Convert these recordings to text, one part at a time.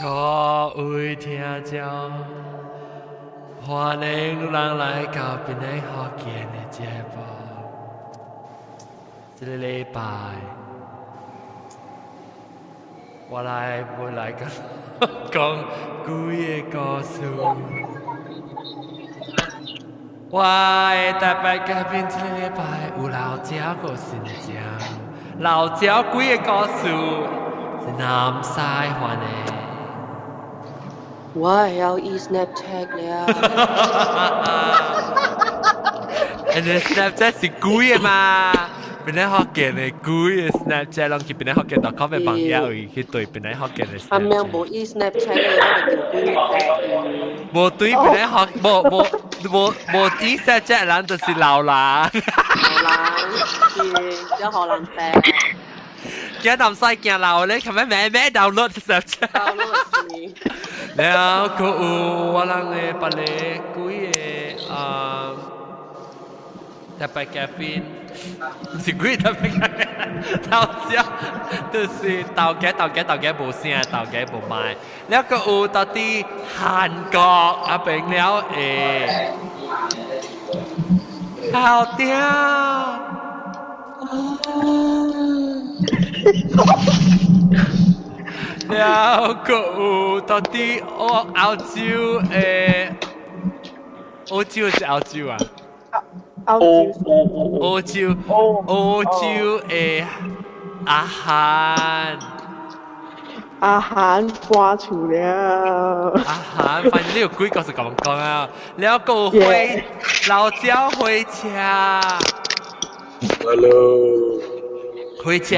各位聽眾，歡迎你人來到邊個福建的節目。這個禮拜，我來講幾個故事。我的特別嘉賓這個禮拜有老趙個新疆，老趙幾個故事是南西話的。我要 Snapchat 了。你 Snapchat 是貴嘅嘛？邊啲學嘅你貴嘅 Snapchat，攏去邊啲學嘅度 comment 朋友去對邊啲學嘅你 Snapchat。阿明無 Snapchat 嘅，我就叫貴。無對邊啲學，無 Snapchat 人就是老人。老人是有可能病。驚南西驚老咧，咁樣咩 download Snapchat。download แล้วก็ว่าลังเอปะเลกุยเอแต่ไปแกปินสิกุยแต่ไปแกปินเราเจ้า就是เตาแก๊ส冇聲เตาแก๊ส冇ไม้แล้วก็ตอนที่韓國啊เป็นแล้ว好屌แล้วก็ตอนที่澳洲澳洲是澳洲啊澳洲อาหาร搬出了อาหาร反正你有幾個是咁講啊แล้วก็老椒回車Hello回車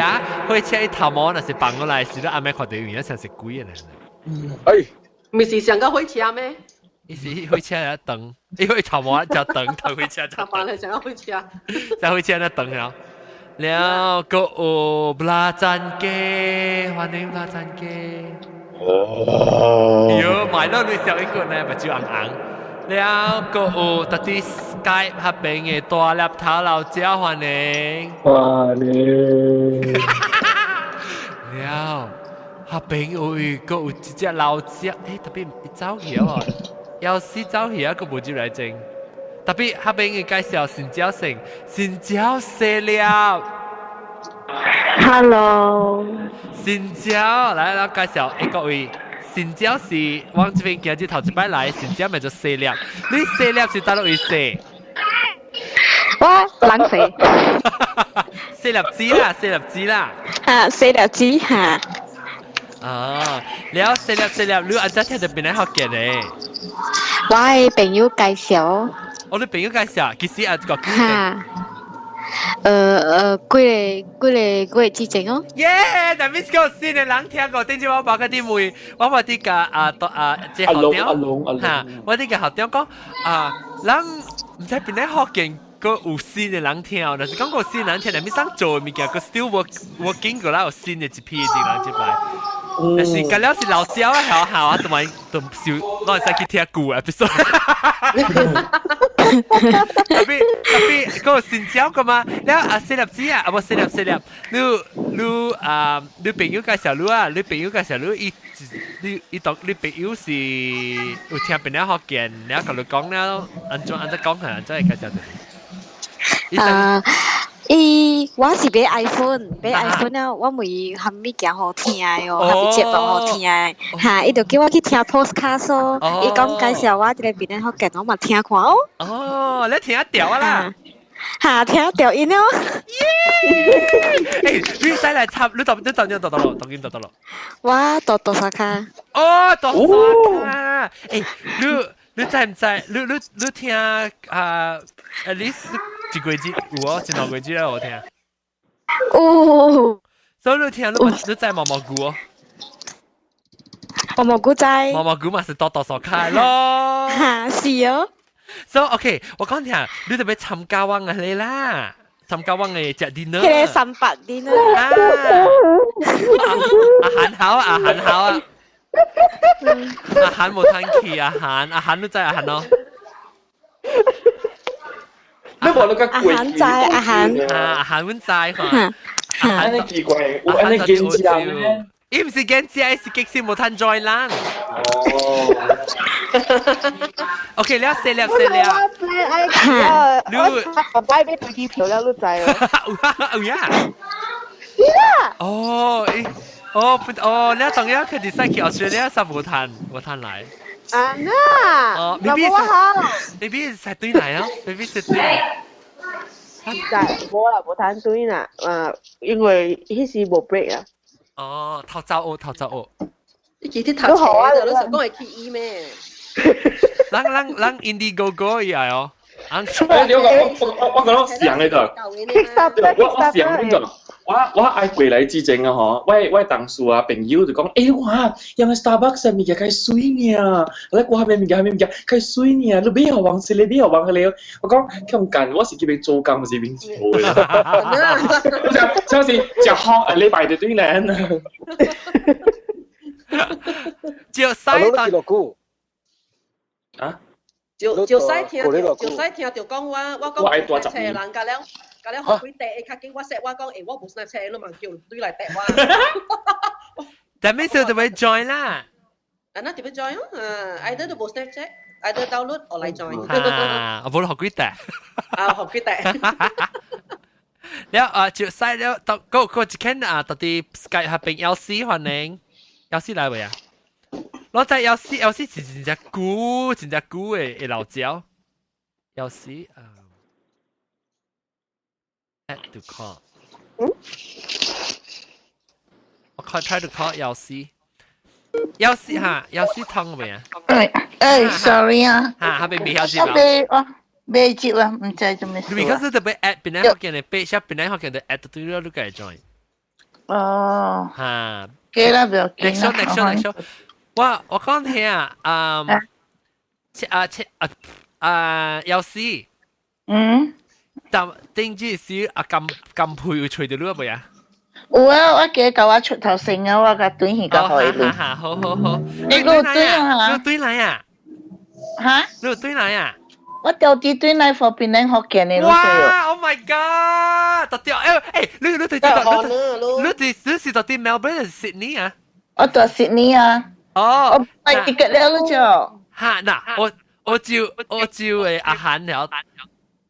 一頭毛那是放過來，是都阿妹看到有影像是貴嘅呢。哎，唔是上個火車咩？伊是回車一等，因為頭毛就等，頭回車就下班嚟上個火車。就回車一等了。แล้วก็布拉贊雞，歡迎布拉贊雞。喲，買到你小一個呢，咪就硬硬。แล้วก็ตัดที่ Skype ฮับเป็นไงตัวแล็ปท็อปเราเจ้าหัวเองแล้วฮับเป็นก็只老隻特別走起啊有時走起啊個冇接嚟整特別ฮับเป็น介紹新椒城新椒食了 Hello 新椒來介紹各位新椒是往這邊今日頭一擺來新椒咪就四粒你四粒是打落去四我冷死四粒子啦四粒子嚇แล้ว四粒你按照聽到邊嚟學嘅咧我係朋友介紹我啲朋友介紹其實個幾個之前哦耶但係個先嘅人聽過頂住我把嗰啲妹我話啲個即係學長嚇我啲個學長講人唔使邊嚟學嘅個有新嘅人聽但是講個新人聽但係想做嘅物件個 still working 個啦有新嘅一批嘅人入來但是咁了是老椒啊好啊同埋都少我係使去聽舊 episode 特別嗰個新椒噶嘛แล้ว四粒子啊冇四粒你朋友介紹你啊你朋友介紹你讀你朋友是有聽邊啲學嘅然後同你講了按照講係按照介紹我是買 iPhone 了我咪含物件好聽哦含物節目好聽嚇伊就叫我去聽 podcast 哦伊講介紹我這個邊個學嘅我嘛聽看哦你聽得掉啊啦嚇聽掉音哦你使嚟插你讀到咯我讀啥卡讀啥卡你知唔知你聽at least一個字有哦，一兩個字咧我聽。所以你聽你知毛毛菇哦。毛毛菇知。毛毛菇嘛是多數開咯。是哦。So OK，我講聽，你特別參加我嘅啦，參加我嘅食 dinner。佢哋300 dinner。韓好啊。阿韓冇聽起阿韓都知阿韓咯。你話你個鬼阿韓阮知嚇。安尼奇怪，有安尼堅持啊咩？伊唔是驚知，是激先冇攤 join 啦。OK， 了死了。我買俾機票了，你知哦？有呀。哦，你當然佢哋使去Australia實冇攤來。啊那。哦 ，maybe 係對來啊 ，maybe 係對來。冇啦，冇攤對啦，因為迄時冇 break 啊。哦，頭走學。你記啲頭好啊，你成講係 key 咩？人 Indiegogo 呀哦。我覺得想喺度，我想呢個。我愛過來之前啊，嗬，我同事啊朋友就講，哇，有個 Starbucks 物件開水呢，我下面物件開水呢，你俾我玩先，你俾我玩你，我講咁緊，我是叫你做工，唔是邊做嘅，就是就學禮拜的對人。就曬到啊？就使聽就講我講車人家了。隔日學佢掟，較緊我說我講，我冇 Snapchat，你問叫對嚟掟我。但咩時候就會 join 啦？那點樣 join 啊？either 都冇 Snapchat，either download 我嚟 join。我冇學佢掟。學佢掟。แล้ว就ใส่แล้วก็จะแค่ตอนที่ Skype 係เป็น LC 歡迎 LC 來未啊？我在 LC 是真古嘅老蕉 LC add to call 我 try to call LC 嚇 LC 通未啊？sorry 啊，係咪未曉接啊？未接啊，唔知做咩事。Because 特別 add 邊啲學嘅 page 邊啲學嘅 add 到咗都計 join。哦。嚇。嘅啦，不要緊啦。next show。我講聽LC。但定之時咁配要除掉呢個未啊？有啊，我記得我出頭成啊，我個短戲個可以錄。好。你個短啊？你短嚟啊？嚇？你短嚟啊？我掉啲短嚟for 邊啲學嘅你老細哇 ！Oh my god！特掉你對你是特啲 Melbourne 定 Sydney 啊？我到 Sydney 啊。哦。我買 ticket 了咯就。嚇嗱，我照阿韓了，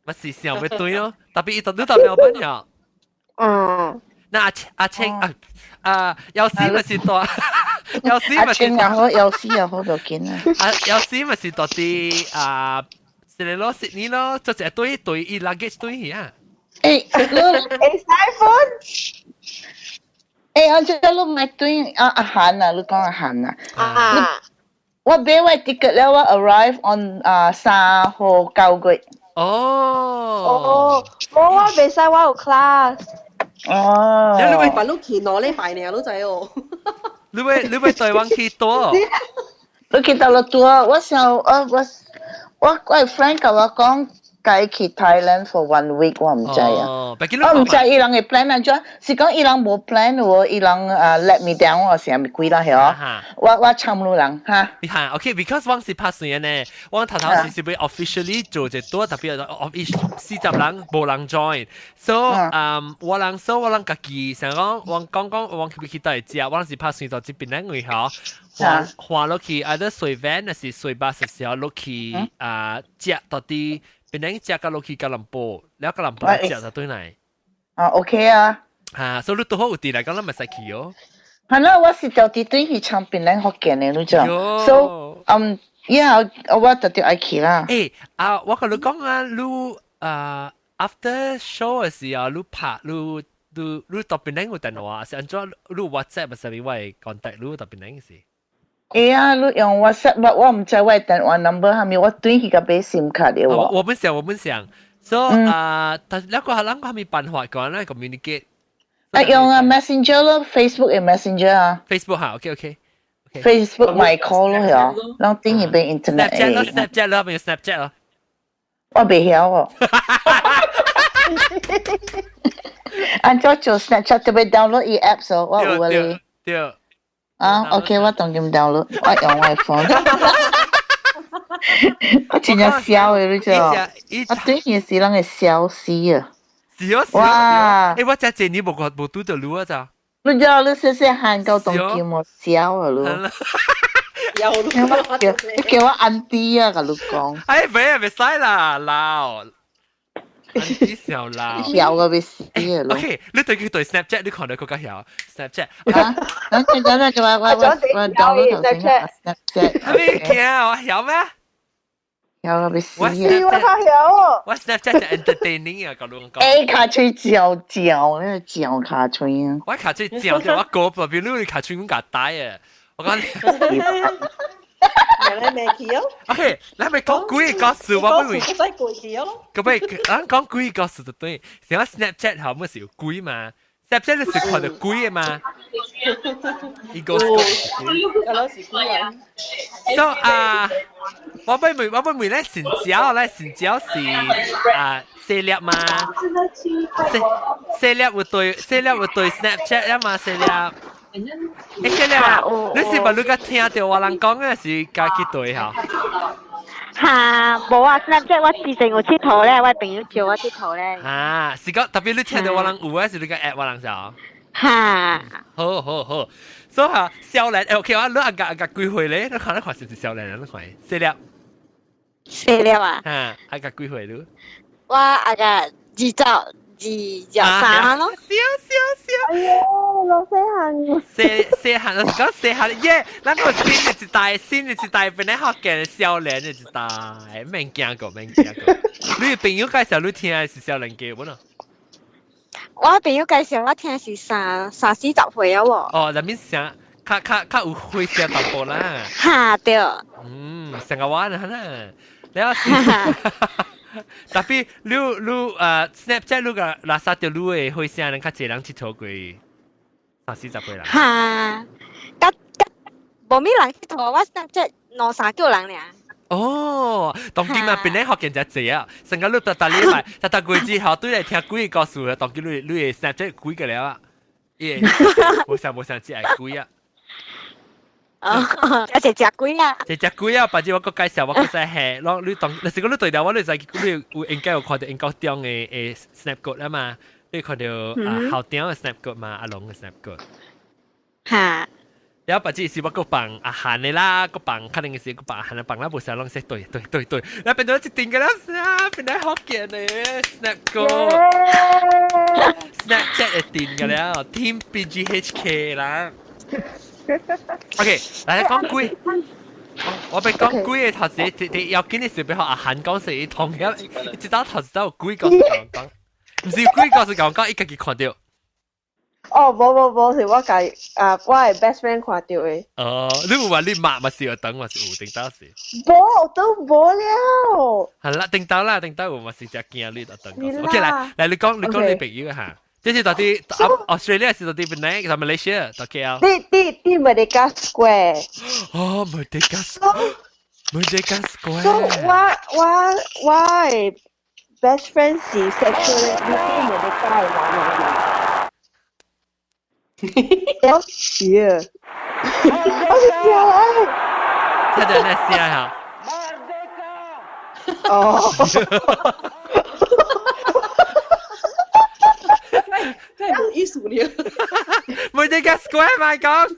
咪是想要對咯，特別到 Melbourne 了。那阿青有時咪是多，有時咪是又好，有時又好就見啦。有時咪是多啲是你咯，悉尼咯，就只對伊 luggage 對去啊。iPhone。我即係買對阿韓啊，你講阿韓啊。我買位 ticket 了，我 arrive on 3號9月。我未使我有 class。你咪扮到見我呢排呢，老仔哦。你咪台灣去多？你去到了多，我想我 friend 同我講，介去 Thailand for 1 week， 我唔知啊。我唔知伊人嘅 plan 啊，是講伊人冇 plan 喎，伊人let me down 我成日咪貴啦係我參路人嚇。嚇 ，OK，because 我是拍算呢，我頭是要 officially 做隻多，特別40人冇人 join，so 我人家己想講，我講去到嚟食，我是拍算到這邊咧會好。換落去，either 隨 van 還是隨 bus 嘅時候，落去食到啲邊啲食個落去吉隆坡，แล้ว吉隆坡食就對嚟。OK 啊。所以你都好有啲嚟講，你咪使去哦。係啦，我是到啲對去唱邊啲學嘅呢，你知。So我就愛去啦。我同你講啊，你after show 嘅時候，你拍你到邊啲有電話，是按照你 WhatsApp 嘅時候，你會 contact 你到邊啲嘅事。你用 WhatsApp， 我唔知我電話 number 係咪我對佢個俾 SIM 卡嘅喎。我們想，so 但係個係咪辦法講咧 communicate？用Messenger 咯 ，Facebook 嘅 Messenger 啊。Facebook 嚇 ，OK。Facebook 咪 call 咯係啊，讓對佢俾 internet。Snapchat 咯，咪用 Snapchat 咯。我未曉喎。按照做 Snapchat 特別 download 啲 apps 喎，我有嚟。對。OK， 我當佢 download， 我用我 phone。我真係笑嘅，你知道？我對件事人係笑死啊！哇！我真係你冇對到你啊咋？你知道你細細漢到當叫我笑啊咯，你叫我安迪啊，跟你講，哎，唔使啦，鬧。啲時候啦，笑個要死啊咯。OK，你對佢對 Snapchat 你看到佢個曉 Snapchat。啊，等就話我 download 頭先 Snapchat。係咪驚我曉咩？曉個要死啊！我 Snapchat 就 entertaining 啊，講到講。誒，卡吹嚼咧，嚼卡吹啊！我卡吹嚼掉我個，比如你卡吹咁夾帶啊！我講你。OK，你咪講古語故事，我唔會。咁咪，咱講古語故事就對。成個 Snapchat 後咪是有鬼嘛 ？Snapchat 你是看到鬼嘛？一個是鬼。So 我問咧，成交是四粒嘛？四粒會對 Snapchat 啊嘛？四粒。四粒啊！你是咪你個聽到我人講嘅是家己對嚇？嚇，冇啊！Snapchat 我之前有佚佗咧，我朋友叫我佚佗咧。啊，是講特別你聽到我人有啊，是你個 app 我人少。嚇！好，所以嚇少年，OK 啊，你阿個幾歲咧？你看是唔是少年啊？你看四粒。四粒啊！嚇，阿個幾歲你？我阿個23咯。笑。哎呀，老細行。講四行耶！咱個新一代本來學嘅少年一代，免驚過。你朋友介紹你聽係少年嘅喎？我朋友介紹我聽是三四十歲啊喎。哦，入面想較有會聲淡薄啦。嚇對。成個玩啊啦，你要是。tapi lu Snapchat lu rasa tu lu 會聲人較濟人佚佗過30歲啦。嚇，無咩人佚佗，我 Snapchat 2-3個人倆。哦，當今啊，邊咧學見只濟啊，成個你搭禮拜，搭過之後對嚟聽鬼故事啊，當今你 Snapchat 鬼嘅了啊，冇想只係鬼啊。有隻鬼啊！隻鬼啊！或者我個介紹，我個使係，你當，你如果你對了，我你就你有應該有看到應該中嘅Snapchat 啊嘛，你看到校長嘅Snapchat嘛，阿龍嘅Snapchat。嚇！然後或者是我個幫阿韓嘅啦，個幫可能係個幫韓嘅幫啦，冇曬攏識對，你變到一定嘅啦，變到好見嘅Snapchat 一定嘅啦 ，Team BGHK 啦。OK，嚟講鬼，我俾講鬼嘅頭先，你有見嘅時俾學阿韓講時，同樣一直到頭先都有鬼故事講，唔是鬼故事講，一家己看到。哦，冇，是我係 best friend 看到嘅。哦，你唔話你媽咪是有等，還是有定到時？都冇了。係啦，定到我咪是只見你就等。OK，嚟你講你朋友嚇。即係到底 Australia 是到底邊呢？係 Malaysia 到 KL？啲 Merdeka Square。哦 ，Merdeka Square。So 我係 best friend 是 sexual啲 Merdeka 嘅人。有事啊！我是笑啊！睇到咩事啊？哦。真係冇意思了。Merdeka Square 咪講。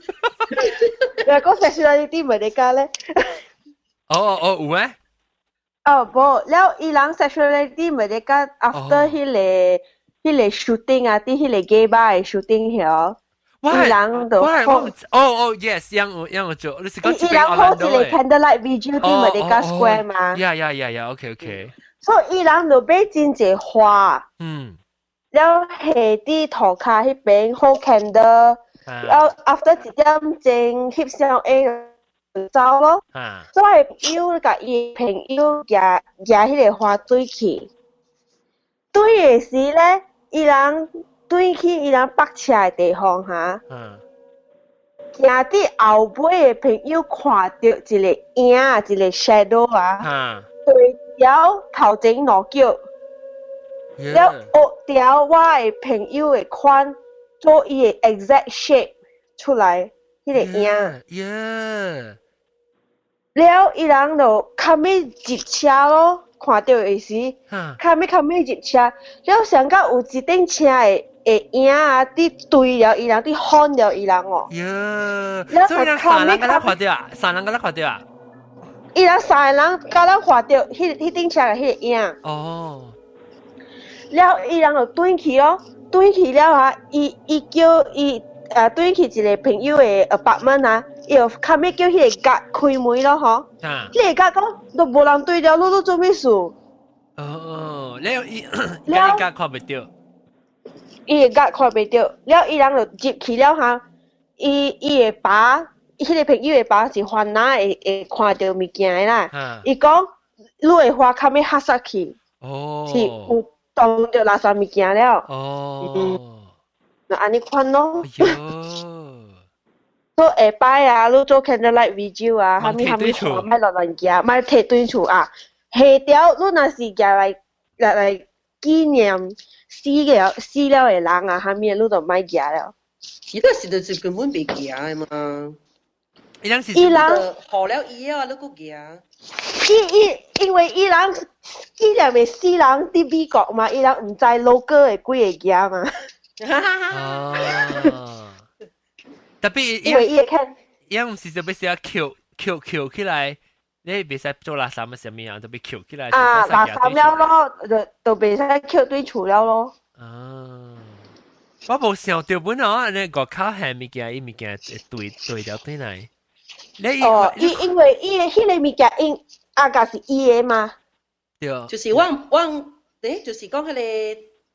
你話講sexuality Merdeka咧？有咩？冇，แล้ว伊朗 sexuality Merdeka after 迄個 shooting 啊，啲迄個 gay bar 嘅 shooting 曉。伊朗就yes，有做，你是講伊朗好一個 candlelight vigil 啲 Merdeka Square 嘛？Yeah，OK。所以伊朗就買真濟花。แล้ว係啲塗骹迄邊 hold candle，แล้ว after 一點鐘翕相 A 走咯。所以友甲伊朋友夾迄個花水去，對嘅時咧，伊人對去伊人泊車嘅地方哈，行啲後尾嘅朋友看到一個影啊，一個 shadow 啊，對條頭前落腳。แล้ว學掉我嘅朋友嘅款做伊嘅 exact shape 出來，迄個影。แล้ว伊人就卡尾接車咯，看到嘅時，卡尾接車，แล้ว上到有一頂車嘅会影啊，啲对了伊人，啲看了伊人哦。哟，所以人三人敢若看到啊，三人敢若看到啊。伊人三个人甲咱看到，迄顶车嘅迄个影。哦。了，伊人就转去咯，转去了啊，伊叫伊转去一个朋友的 apartment 啊，伊就后尾叫迄个甲开门咯吼。迄个甲讲都无人对了，你做咩事？哦，了伊甲看袂到。伊个甲看袂到，了伊人就入去了哈，伊个爸，迄个朋友个爸是烦恼会看到物件的啦。伊讲你会花较尾吓煞去，是有动着垃圾物件了。那安尼款咯。所以下摆啊，你做 candlelight video 啊，虾米莫乱行，莫摕对厝啊。下条你若是来纪念死了的人啊，虾米你就莫行了。其他是就是根本袂行的嘛。伊人好了以后，你佫行。因为伊人纪念的死人伫美国嘛，伊人毋知 local 的几个行嘛。特别因为伊会看，伊毋是特别是要扣起来，你袂使做垃圾乜啥物啊，特别扣起来。垃圾了咯，就袂使扣对厝了咯。我无想到本哦，安尼外口下物件，伊物件对了对来。因为伊迄个物件，甲是伊的嘛。对。就是就是讲迄个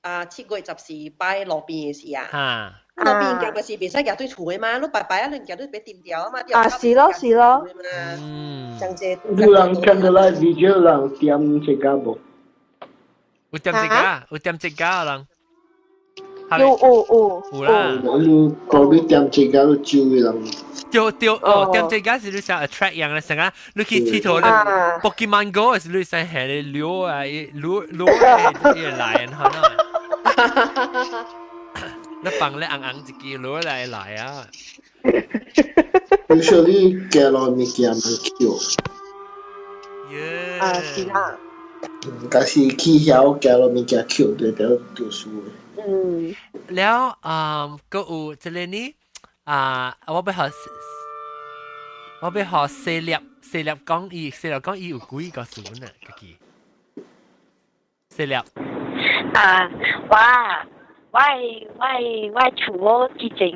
7月14摆路边的事啊。路边行嘛是袂使行对厝的嘛，你白白啊，你行对别点掉啊嘛。是咯是咯。像这。你人看到来video人点这个无？有点这个人。有啦。你嗰邊點這個都招人。點這個是你想 attract 人嘅，成日你去佚佗咧 Pokemon Go 是你想係你溜啊，溜嚟來可能。你放咧硬一支溜嚟啊。你說你行路物件蠻巧。是啦。但是去曉行路物件巧對了讀書嘅。แล้วก็อูจะเล่นนี้ว่าไปหาเสียบกล้องอีอยู่กุยก็ศูนย์น่ะกะกี้เสียบว่าชูโอจริง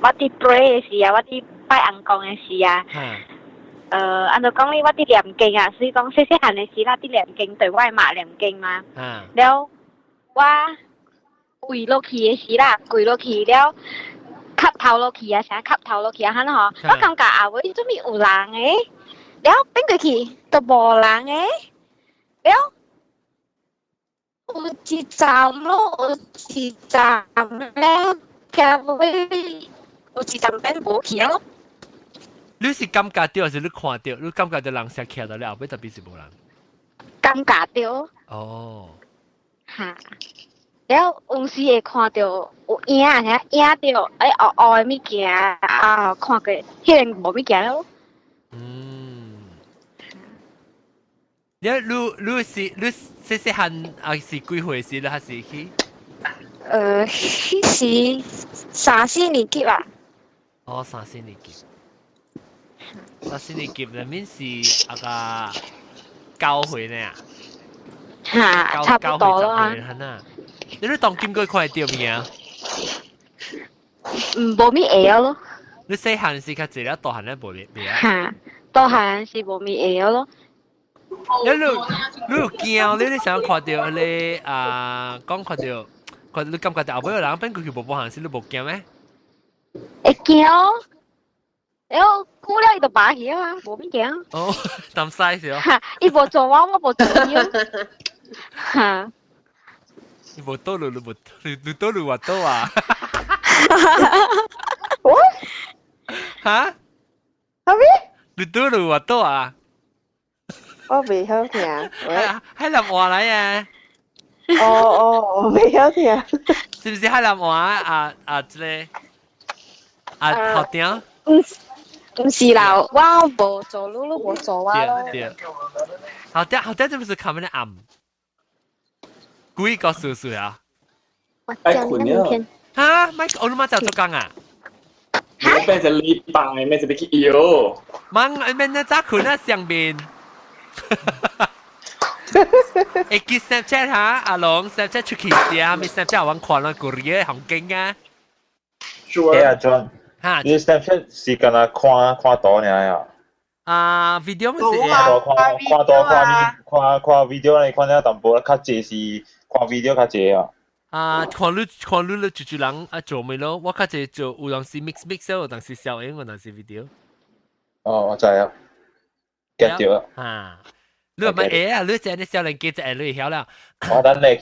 ว่าที่เปรย์สิว่าที่ไปอังกองสิอันนั้นกล้องนี่ว่าที่เหลี่ยมเก่ง所以講細細漢嘅時啦ที่เหลี่ยมเก่ง對ว่ามาเหลี่ยมเก่งมาแล้วว่า跪落去嘅時啦，跪落去了，磕頭落去啊，成日磕頭落去啊，嚇咯，我感覺啊，會做咩有人嘅，了變過去都無人嘅，了有一站咯，有一站咧，偏會有一站變無去咯。你是感覺到還是你看到？你感覺到人先徛到了後尾特別是無人？感覺到。哦。嚇。了，有時會看到有影到黑黑的物件看過，迄個無物件咯。你細漢還是幾歲時你還是去？迄時3、4年級啊。3、4年級。3、4年級裏面是9歲呢？嚇，差不多啦。你都當見過看會到咩啊？無咩會咯。你細漢時較濟了，大漢咧無咩啊？嚇，大漢是無咩會咯。你有驚？你想看到你講看到，你感覺到後尾有人變過去無行時，你無驚咩？會驚，了久了伊就爬去啊，無咩驚。哦，咁細時哦。嚇，伊無做我無做伊哦。嚇。你冇多路，你多路話多啊？嚇？係咩？你多路話多啊？我未曉聽。係南話嚟啊？我未曉聽。是唔是係南話即係學點？唔是啦，我無做路，無做我咯。對。學點，這不是他們的暗。幾個叔叔啊？爱困了。哈，咪我都冇就做工啊？你变成礼拜，咩就要去摇。忙，咩那早困啊上边。ไอ้กิน Snapchat ฮะอาลง Snapchat 出去時啊，咪 Snapchat 玩看啦，個嘢行勁啊。係啊，John。嚇，你 Snapchat 是干那看圖呢呀？啊，video 咪是看 video 你看了淡薄，較濟是看 video 較濟啊。啊，看你就人啊做咪咯，我較濟做有當時 mix 有當時小影，有當時 video。哦，我知啊，get 到啊。啊。你咪誒啊！你隻小人機隻你曉啦。我等你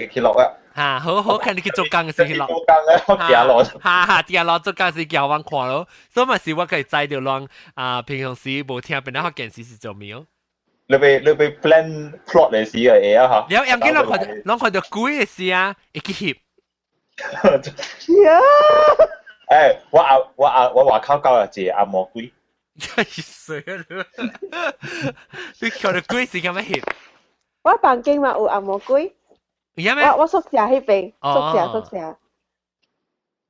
去落啊。嚇，好，看你去做工嘅時去落。做工嘅，我行落。行落做工時叫我看咯。所以咪是我可以知到讓啊，平常時冇聽邊啲學件事是做咩？你被 plan plot 嚟時嘅嘢啊嚇。有人見攞佢條鬼嘅事啊，一起翕。誒，我話靠教日謝阿魔鬼。死了！你看到鬼是咁樣翕？我房間嘛有按摩鬼。我宿舍迄邊，宿舍。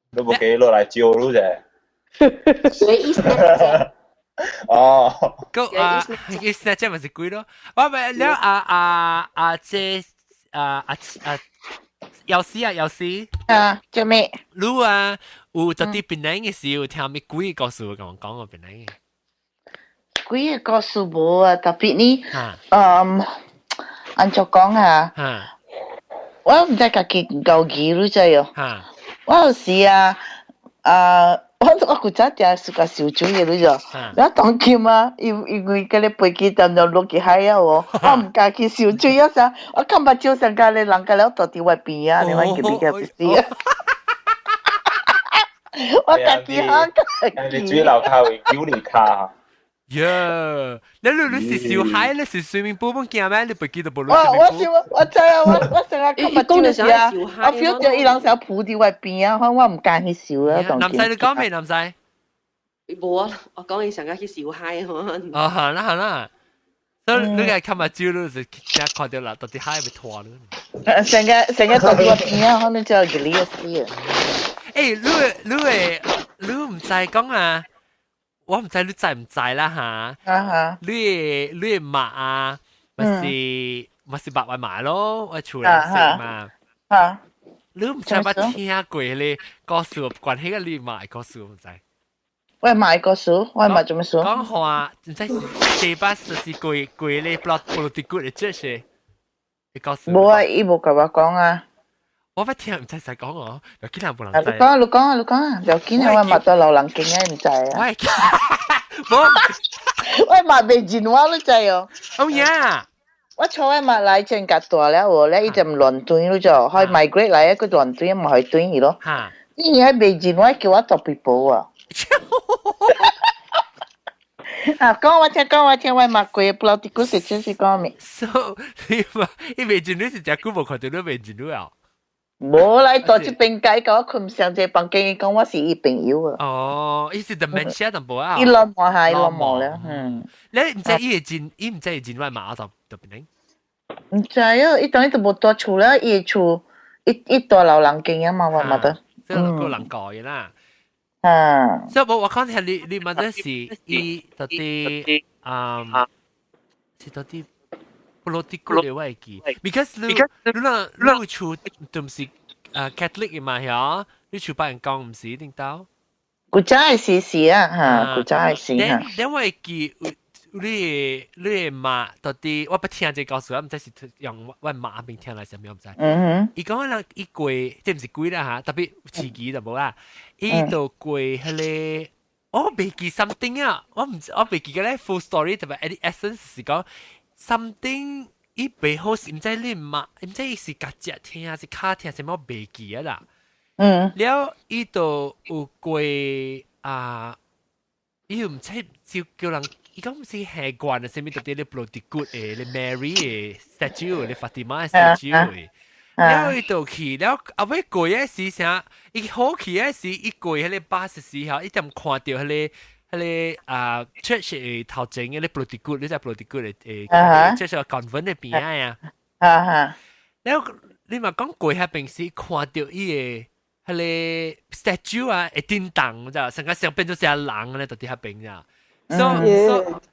你冇記落嚟照咯啫。隨意先。哦。咁啊，意思即係咪是鬼咯？我咪了這有時。做咩？如啊，有特啲邊嚟嘅時候，聽咩鬼故事講個邊嚟嘅。鬼嘅故事冇啊，特別呢，按照講啊，我唔知家己夠記咯，真係哦。我有時啊，我古早就係個小豬嘅咯就，我當劍啊，因為嗰啲飛機就落去海啊喎，我唔敢去小豬一陣，我今日朝上架你人家了到啲外邊啊，你話佢哋嘅事啊。我自己好你主流卡會叫你卡。呀，你是小孩，你是水面波波鏡咩？你不記得不？我知啊，我成日今日朝時啊，我 feel 到伊人成日抱啲外邊啊，我唔敢去笑啊。男仔你講咩？男仔？冇啊，我講你成日去小孩可能。哦，係啦。所以你係今日朝你就成日看到啦，到底海咪拖咯。成日到外邊啊，可能就係呢個事啊。誒，你唔知講啊？我唔知你知唔知啦嚇，你嘅麥啊，咪是白話麥咯，我出嚟食嘛。你唔知我聽過咧故事關係嘅你麥故事唔知？我麥故事，我麥做咩事？講話唔知第八是過咧 political 嘅知識嘅故事。冇啊，伊冇甲我講啊。我不聽唔知實講我，有幾人冇人知。你講，有幾人我麥到流浪徑嘅唔知啊。我麥未見我都知哦。哦呀！我坐喺麥嚟正格大了喎，咧伊就唔亂斷咯就，開 migrate 嚟一個亂斷唔係斷去咯。嚇！依而喺未見我叫我特別補啊。啊，講我聽我麥過，不知啲故事真係講咩？So 你未見你是只古冇看到你未見到啊？冇啦，到這邊解講，佢唔上這房間講我是伊朋友啊。哦，伊是 dementia 淡薄啊。伊落寞係落寞啦，你唔知伊唔知前外馬到邊唔知啊，伊當然就冇多厝啦，伊厝伊大流浪徑啊嘛，我冇得。即係個人講嘅啦。所以我講係你問得是伊到啲是到啲。political 嘅位置 ，because 你厝都唔是Catholic 嘅嘛嚇，你厝俾人講唔是點到？古早係是啊嚇，古早係是嚇。因為記你媽到底我不聽這告訴我，唔知是用我媽邊聽來什麼唔知。伊講人伊過即唔是鬼啦嚇，特別刺激就冇啦。伊就過迄個，我未記 something 啊，我未記個咧 full story 特別 at the essence 是講。something 伊背後是唔知你嘛，唔知是家姐聽還是卡聽什麼未記啊啦。了伊就有過伊唔知叫人，伊講唔是下慣啊，什麼特別咧 bloody good 誒，咧 Mary 誒 statue 咧 Fatima 誒 statue 誒。了伊就去了，後尾過嘅時陣，伊好去嘅時，伊過迄個巴士時候，伊就看到迄個。church 嘅頭前嘅啲 political， 你知 political 嘅church 嘅 convent 嘅邊啊，然你嘛講過遐邊時看到伊個迄個 statue 啊，會叮當咋，成個像變做隻人咧，到底遐邊咋。所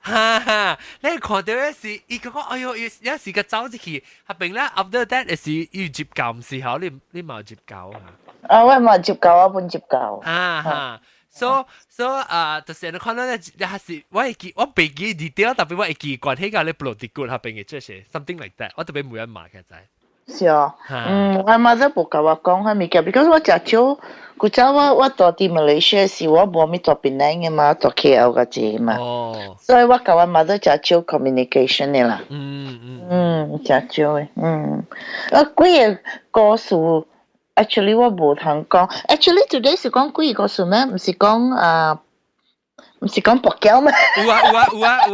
哈，你看到一時，伊講哎呦，有時個走入去，下邊咧 after that 是伊接教唔是好，你冇接教啊？我冇接教，我本接教。所就是你看到咧，還是我會記，我未記 detail，特別我會記關係個咧 bloody good 下邊嘅，即係 something like that，我特別冇人罵嘅仔。是啊，我媽都冇教我講下物件 ，because 我食少，古早我到啲 Malaysia 時，我冇咪到檳城嘅嘛，到 KL 嘅字嘛，所以我教我媽都食少 communication 嘅啦。食少嘅，幾個故事 ，actually 我冇通講 ，actually today 是講幾個故事咩？唔是講唔是講博膠咩？有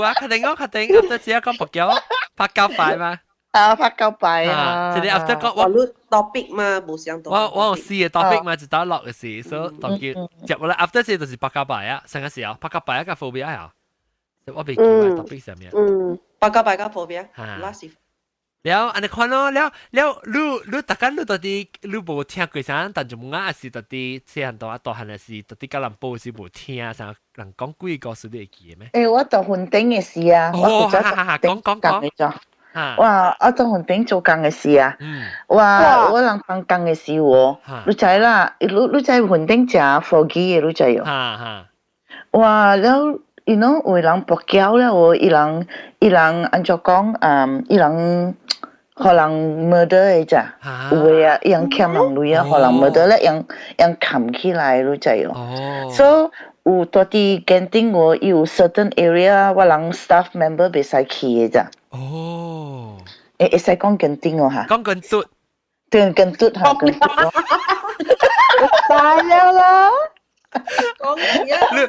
啊，確定我確定，我都只係講博膠，拍膠塊嘛。拍夠擺啊！即係 after 講我 topic 嘛，冇想到。我有試嘅 topic 嘛，就打落嘅事，所以當佢入嚟 after 先就是拍膠擺啊，成個時候拍膠擺個 phobia 啊，我未記得 topic 上面。拍膠擺個 phobia，拉屎。แล้วอันนี้คนแล้วรู้ตะกันรู้ตัวที่รู้บ่เที่ยงกี่สันแต่จมูกอ่ะสิตัวที่เสียหันตัวหันสิตัวที่กำลังปูสิบ่เที่ยงสังหลัง講幾個數都會記咩？我做雲頂嘅事啊，我做咗哇！我做雲頂做工嘅事啊，哇！我人幫工嘅事喎，你知啦，你知雲頂食火雞嘅，你知喲。哇！แล้วyou know 有人博膠咧，伊人按照講伊人可能 murder 嘅咋，有嘅啊，伊人欠人類啊，可能 murder 咧，人冚起來，你知喲。所以有到啲鑑定我有 certain area 我人 staff member 袂使去嘅咋。會使講鑑定哦嚇。講緊嘟，對鑑嘟嚇，鑑嘟咯。大了啦。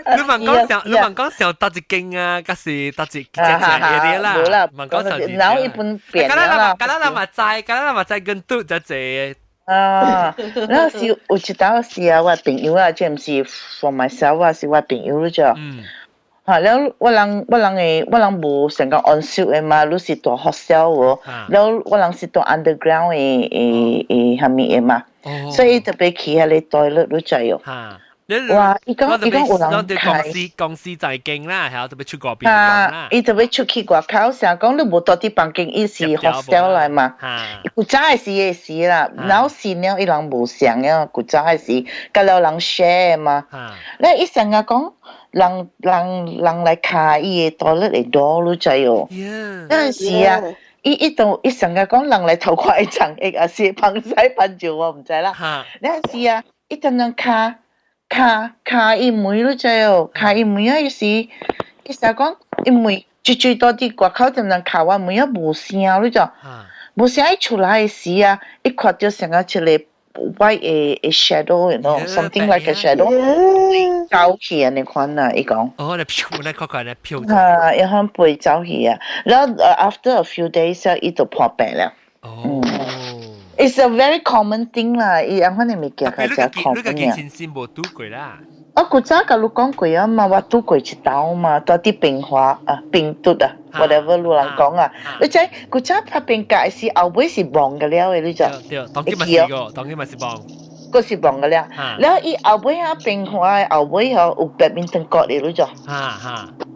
你問講上搭一間啊，還是搭一隻嘢啦？冇啦，問講上啲。然後一般變啦。咁啦嘛在跟嘟就這。然後是有一道是啊，我朋友啊，即唔是 for myself 啊，是我朋友咯啫。แล้ว我人冇成個 on shoot 嘅嘛，你是做學校喎，แล้ว我人是做 underground 嘅下面嘅嘛，所以特別去喺你 toilet 都滯喎。哇！伊講有人睇，公司在經啦，係特別出國邊啦。伊特別出去外口，成講你冇到啲房間，伊是學校嚟嘛。古早係嘅事啦，然後是呢，伊人冇上嘅，古早係事，咁有人 share 嘛。咧伊成日講。人來卡伊嘅多咧嚟多咯仔哦，有陣時啊，伊成日講人嚟頭髮長翼啊，是噴西噴照我唔知啦。有陣時啊，伊陣樣卡伊妹咯仔哦，卡伊妹啊，伊成日講伊妹最多啲國口陣樣卡我妹啊無聲咯仔，無聲一出來嘅時啊，伊看到成日出嚟。white a shadow, you know, something like a shadow. 走去啊，你看啊，伊講。哦，你飄，你看看你飄。伊響背走去啊，然後 after a few days 啊，伊就破病了。哦。It's a very common thing 啦，伊樣款嘅物件係真 common 嘅。你前先冇拄過啦。我古早甲你講過啊嘛，我拄過一道嘛，到啲病毒啊 ，whatever 路人講啊，你知古早拍病假是後尾是忘嘅了嘅，你就。對，當今咪是個，當今咪是忘。個是忘嘅了，然後伊後尾啊病化後尾有badminton court嘅，你就。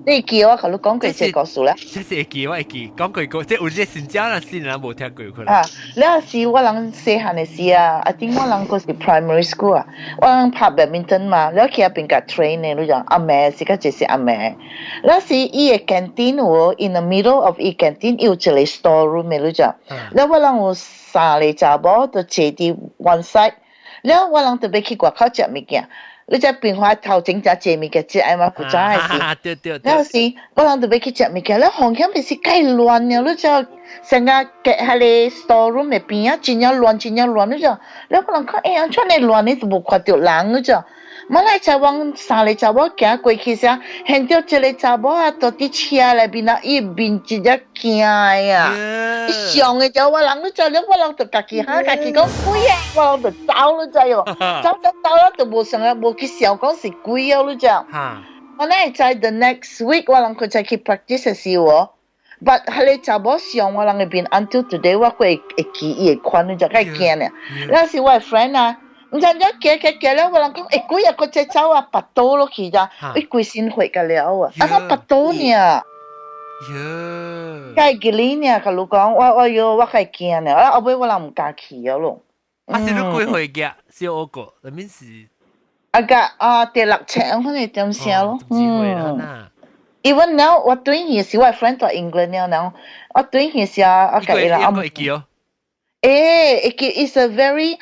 你記我甲你講過這個故事咧？這是會記，我會記，講過個，即有隻新疆人先人冇聽過佢啦。然後是我人細漢嘅時啊，I think 我人嗰時 primary school 啊，我人拍 badminton 嘛，然後去入邊甲 train 嘅，你就阿妹是個就是阿妹，然後是伊嘅 canteen 喎 ，in the middle of 伊 canteen 有一個 store room 嘅，你就，然後我人有三個查某就坐喺 one side，然後我人特別去外口食物件。你只變化頭整隻食物嘅食啊嘛，古早係是，有時我人特別去食物件，你環境咪是太亂嘅，你就成日嘅喺你 store room 入邊啊，真係亂，你就，你可能講誒，出嚟亂你就冇看到人你就，馬來就往三個查某行過去時，見到一個查某啊，到啲車裏邊啊，伊面真係驚啊！一上嘅就我人都就，我人就家己講鬼啊，我人就走咯就喎，走啦就冇上啊冇去想講是鬼啊咯就。我咧在 the next week 我人佢就去 practice 嘅時喎， ，but 係你查某上我人入邊 until today 我會記伊嘅款，你就該驚咧。那是我嘅 friend 啊，唔知點行了，我人講幾日個隻走啊，拔刀落去咋，幾先回個了啊，啊拔刀呢？該幾年呢？佢講我該驚咧，後尾我人唔敢去咗咯。啊，是你幾回嘅？小我個，那邊是。第六尺可能點寫咯。Even now 我對佢是我 friend 在 England 了，我對佢是我計啦。會記哦。is a very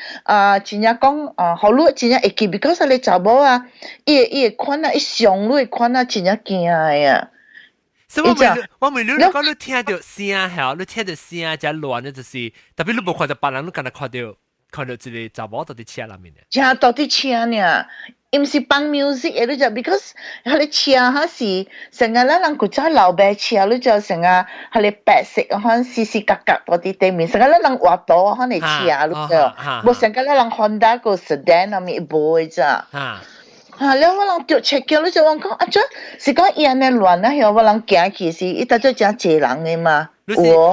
真正講好路真正會記 ，because 你查某啊，伊款啊，伊上路款啊，真正驚呀。所以我咪你講你聽到聲嚇，你聽到聲就亂咧，就是特別你冇看到別人，你敢若看到一個查某到啲車裏面嘅。呀，到啲車呢？唔是放 music 嘅，你就 because 佢哋車嚇是成日咧，人古早老白車，你就成日佢哋白色，可能絲絲格格嗰啲地面，成日咧人滑倒，可能車，你就冇成日咧人 Honda 個 sedan 啊咪部嘅咋。แล้วว่าเราจุดเช็คแล้วจะว่าก็อาจจะสิก็อีอันนั้นล้วนนะเหรอว่าเราแก่กี่สิอีแต่จะจะเจริญไงมา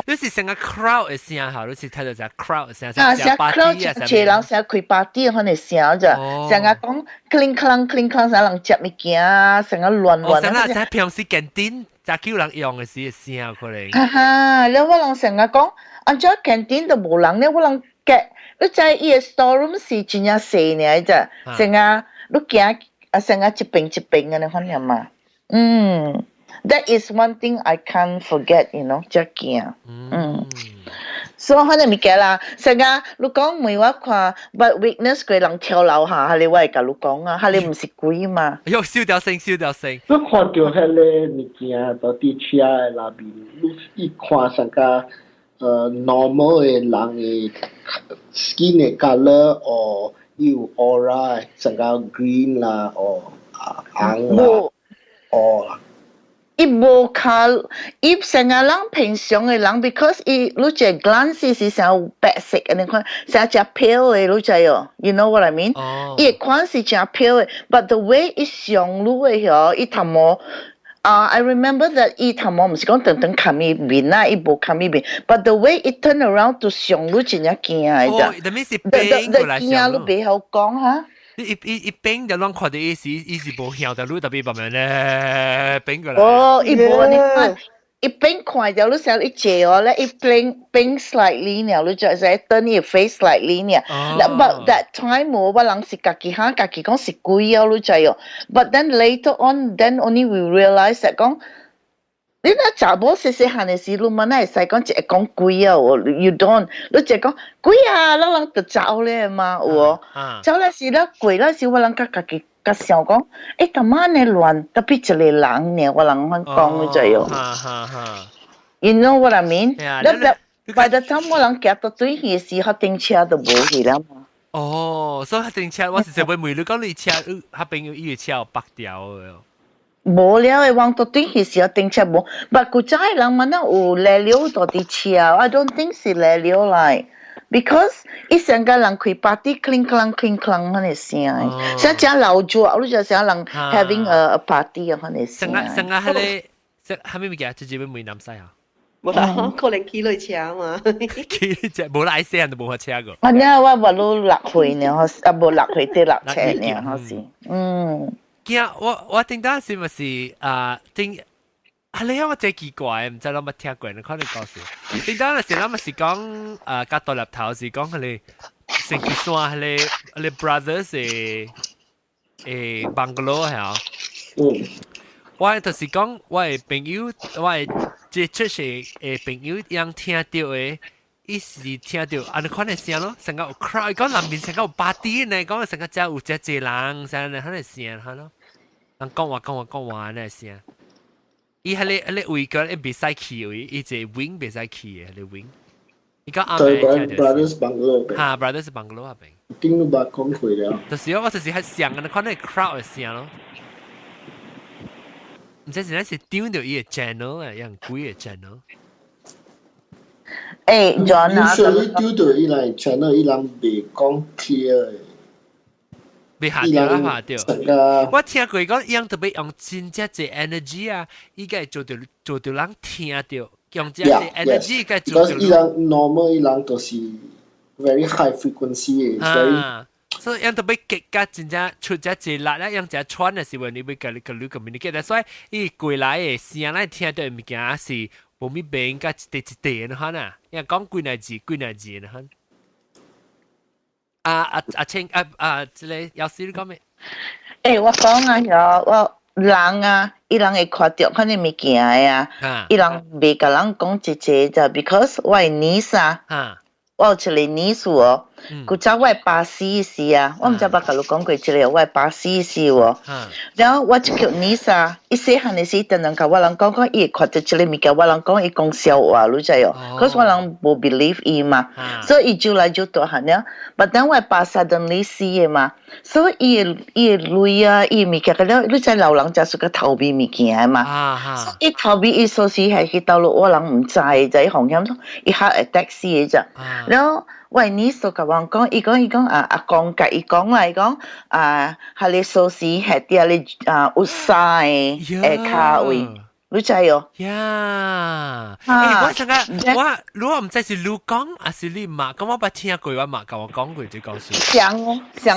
你是成個 crowd 嘅聲嚇，你是睇到就 crowd 嘅聲，成 crowd เจริญ成開 party 可能聲咋，成個講 cling clang cling clang 成人接物件成個亂亂成平時canteen就叫人用嘅時聲可能。แล้วว่าเรา成個講按照 canteen 就冇人咧，ว่าเราแก你在伊個 storeroom 是真正細呢咋，成個你驚成個一邊嘅你看嘛，that is one thing I can't forget， you know， 真驚，所以可能咪嘅啦，成個你講每我看 ，but witness 佢人跳樓下，係你話甲你講啊，係你唔是鬼嘛？喲，燒掉聲。你看到迄個物件到啲車嘅內邊，你看成個normal 嘅人嘅 skin 嘅 color or有 aura 成個 green 啦，or 紅啦，or 伊無卡，伊成個人平常嘅人 ，because 伊你只 glance 是成白色嘅，你看成只 pale 嘅，你知哦 ，you know what I mean？ 伊款是成 pale 嘅 ，but the way 伊上路嘅嗬，伊頭毛。I remember that 伊頭毛唔是講等看伊面啦，伊無看伊面 ，but the way it turn around to 上路真係驚嘅咋。that means 變過來上路。驚你別好講嚇。一變就亂看到伊是無向的路，特別咁樣咧變過來。伊無你看。一邊看到你想一借哦，咧一邊 slightly 呢，你就係等你 face slightly 呢。But that time 我人是家己講是鬼哦，你知哦。But then later on, then only we realize that 講，你那查某細漢嘅時，你問那係細講只係講鬼啊，you don't， 你只講鬼啊，咱人就走咧嘛，有走咧時咧鬼咧時，我人家己。個想講，咁晚你亂，特別一個人呢，我人講你知哦。You know what I mean？ By the time 我人夾到對佢時，佢停車都冇去啦嘛。所以佢停車，我是想問你講你車，佢朋友伊個車白掉嘅。冇了，往到對佢時，佢停車冇。但古早人問啊，有來了到啲車 ，I don't think 是來了來。Because 一成個人開 party cling clang 嗰啲聲，成隻老咗，你就成人 having a party 嗰啲聲。成個係咩物件？直接要問南西啊？冇啦，可能騎類車嘛。騎隻冇拉車人都冇學車個。我話你6歲呢，冇6歲得6車呢，好似。驚我聽到是咪是聽？你我真奇怪，唔知諗乜聽過，你可能講笑。點解嗰時諗咪是講加獨立頭是講佢哋成吉山佢哋 brothers 嘅 bungalow 係啊。我就是講我嘅朋友，我嘅即出係朋友樣聽到嘅，伊是聽到安尼款嘅聲咯，成個有 crowd， 講南邊成個有 party 呢，講成個真有隻人，成個嗰啲聲係咯，人講話嗰聲。伊係你位個一別使去位，伊只 wing 別使去嘅，你 wing。伊講啱嘅。Brothers Bungalow。嚇 ，Brothers Bungalow 啊邊。聽到白講佢了。就是我就是係聲嘅，看那 crowd 嘅聲咯。唔知是係丟到伊個 channel 啊，樣貴嘅 channel。John 啊。Usually 丟到伊來 channel，伊人未講 clear 嘅。被下掉啦下掉，我聽過講，伊樣特別用真正嘅 energy 啊，伊個做到人聽到，用只 energy 嘅做。伊人 normal 伊人都是 very high frequency 嘅，所以樣都俾極加真正出只字力咧，樣只穿嘅時候，你會跟你 communicate，所以伊過來嘅聲咧聽到物件是冇咪變加一地嘅嚇呐，因為講幾耐字嘅嚇。阿青即係有時你講咩？我講啊，我人啊，伊人會看到看啲物件啊，伊人未甲人講一隻咋 ，because 我係niece啊。我有一個niece哦，佢早我巴士時啊，我唔知捌甲你講過一個，我巴士時哦，然後我就叫niece啊，伊細漢嘅時，突然間我人講伊會看到一個物件，我人講伊講笑話，你知哦，可是我人無 believe 伊嘛，所以伊就來就大漢了。But then 我巴 suddenly 死嘅嘛，所以伊嘅淚啊，伊物件個了，你知老人就係個逃避物件嘅嘛，伊逃避伊所時係去到落我人唔知，就係風險，伊嚇 attack 死嘅咋。然後喂，你所甲我講，伊講阿公甲伊講啦，伊講下你所時係啲你有晒誒卡位，你知哦？我想講，我唔知是你講還是你媽，咁我捌聽過，我媽甲我講過這故事。上故事哦，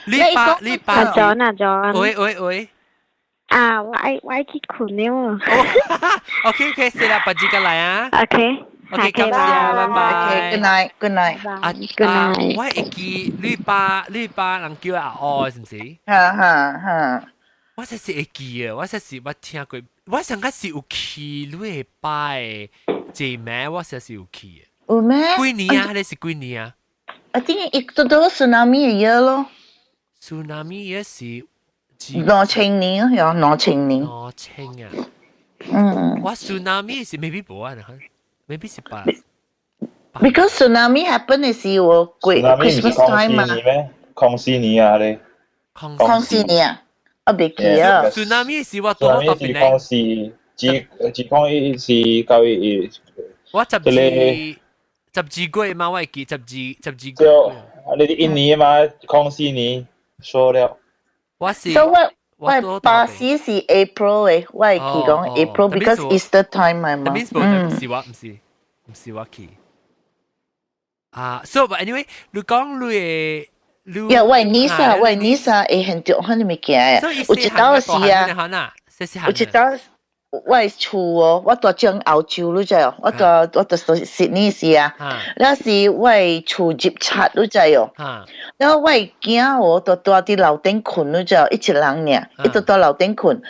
你爸，阿 John，喂。我愛去困了。OK， 死啦，把這個來啊。OK，感謝，拜拜。Good night。我會記你爸人叫阿哦，是唔是？我真是會記啊，我真是捌聽過，我上個是有去你會拜姐妹，我真是有去。有咩？幾年啊？你是幾年啊？I think 亦都tsunami 嘅嘢咯。tsunami 也是。2000年啊，有2000年。2000啊。我 tsunami 是 maybe 冇啊，maybe 是吧。Because tsunami happen 嘅時候，過 Christmas time 嘛。康熙年啊你。康熙年啊，我未記啊。tsunami 是我多特別咧。康熙，自康熙是9月。我12月嘛，我記12月。你啲印尼嘛，康熙年說了。我巴士是 April 嘅，我係記講 April because Easter time 係嘛。唔是我記。So but anyway， 你講你喂 Nisa 會很著看你物件啊，有一道是啊，有一道。我係厝哦，我住將澳洲你知哦，我住Sydney時啊，那時我係厝入冊你知哦，然後我係驚哦，住啲樓頂困你知哦，一人爾，伊住樓頂困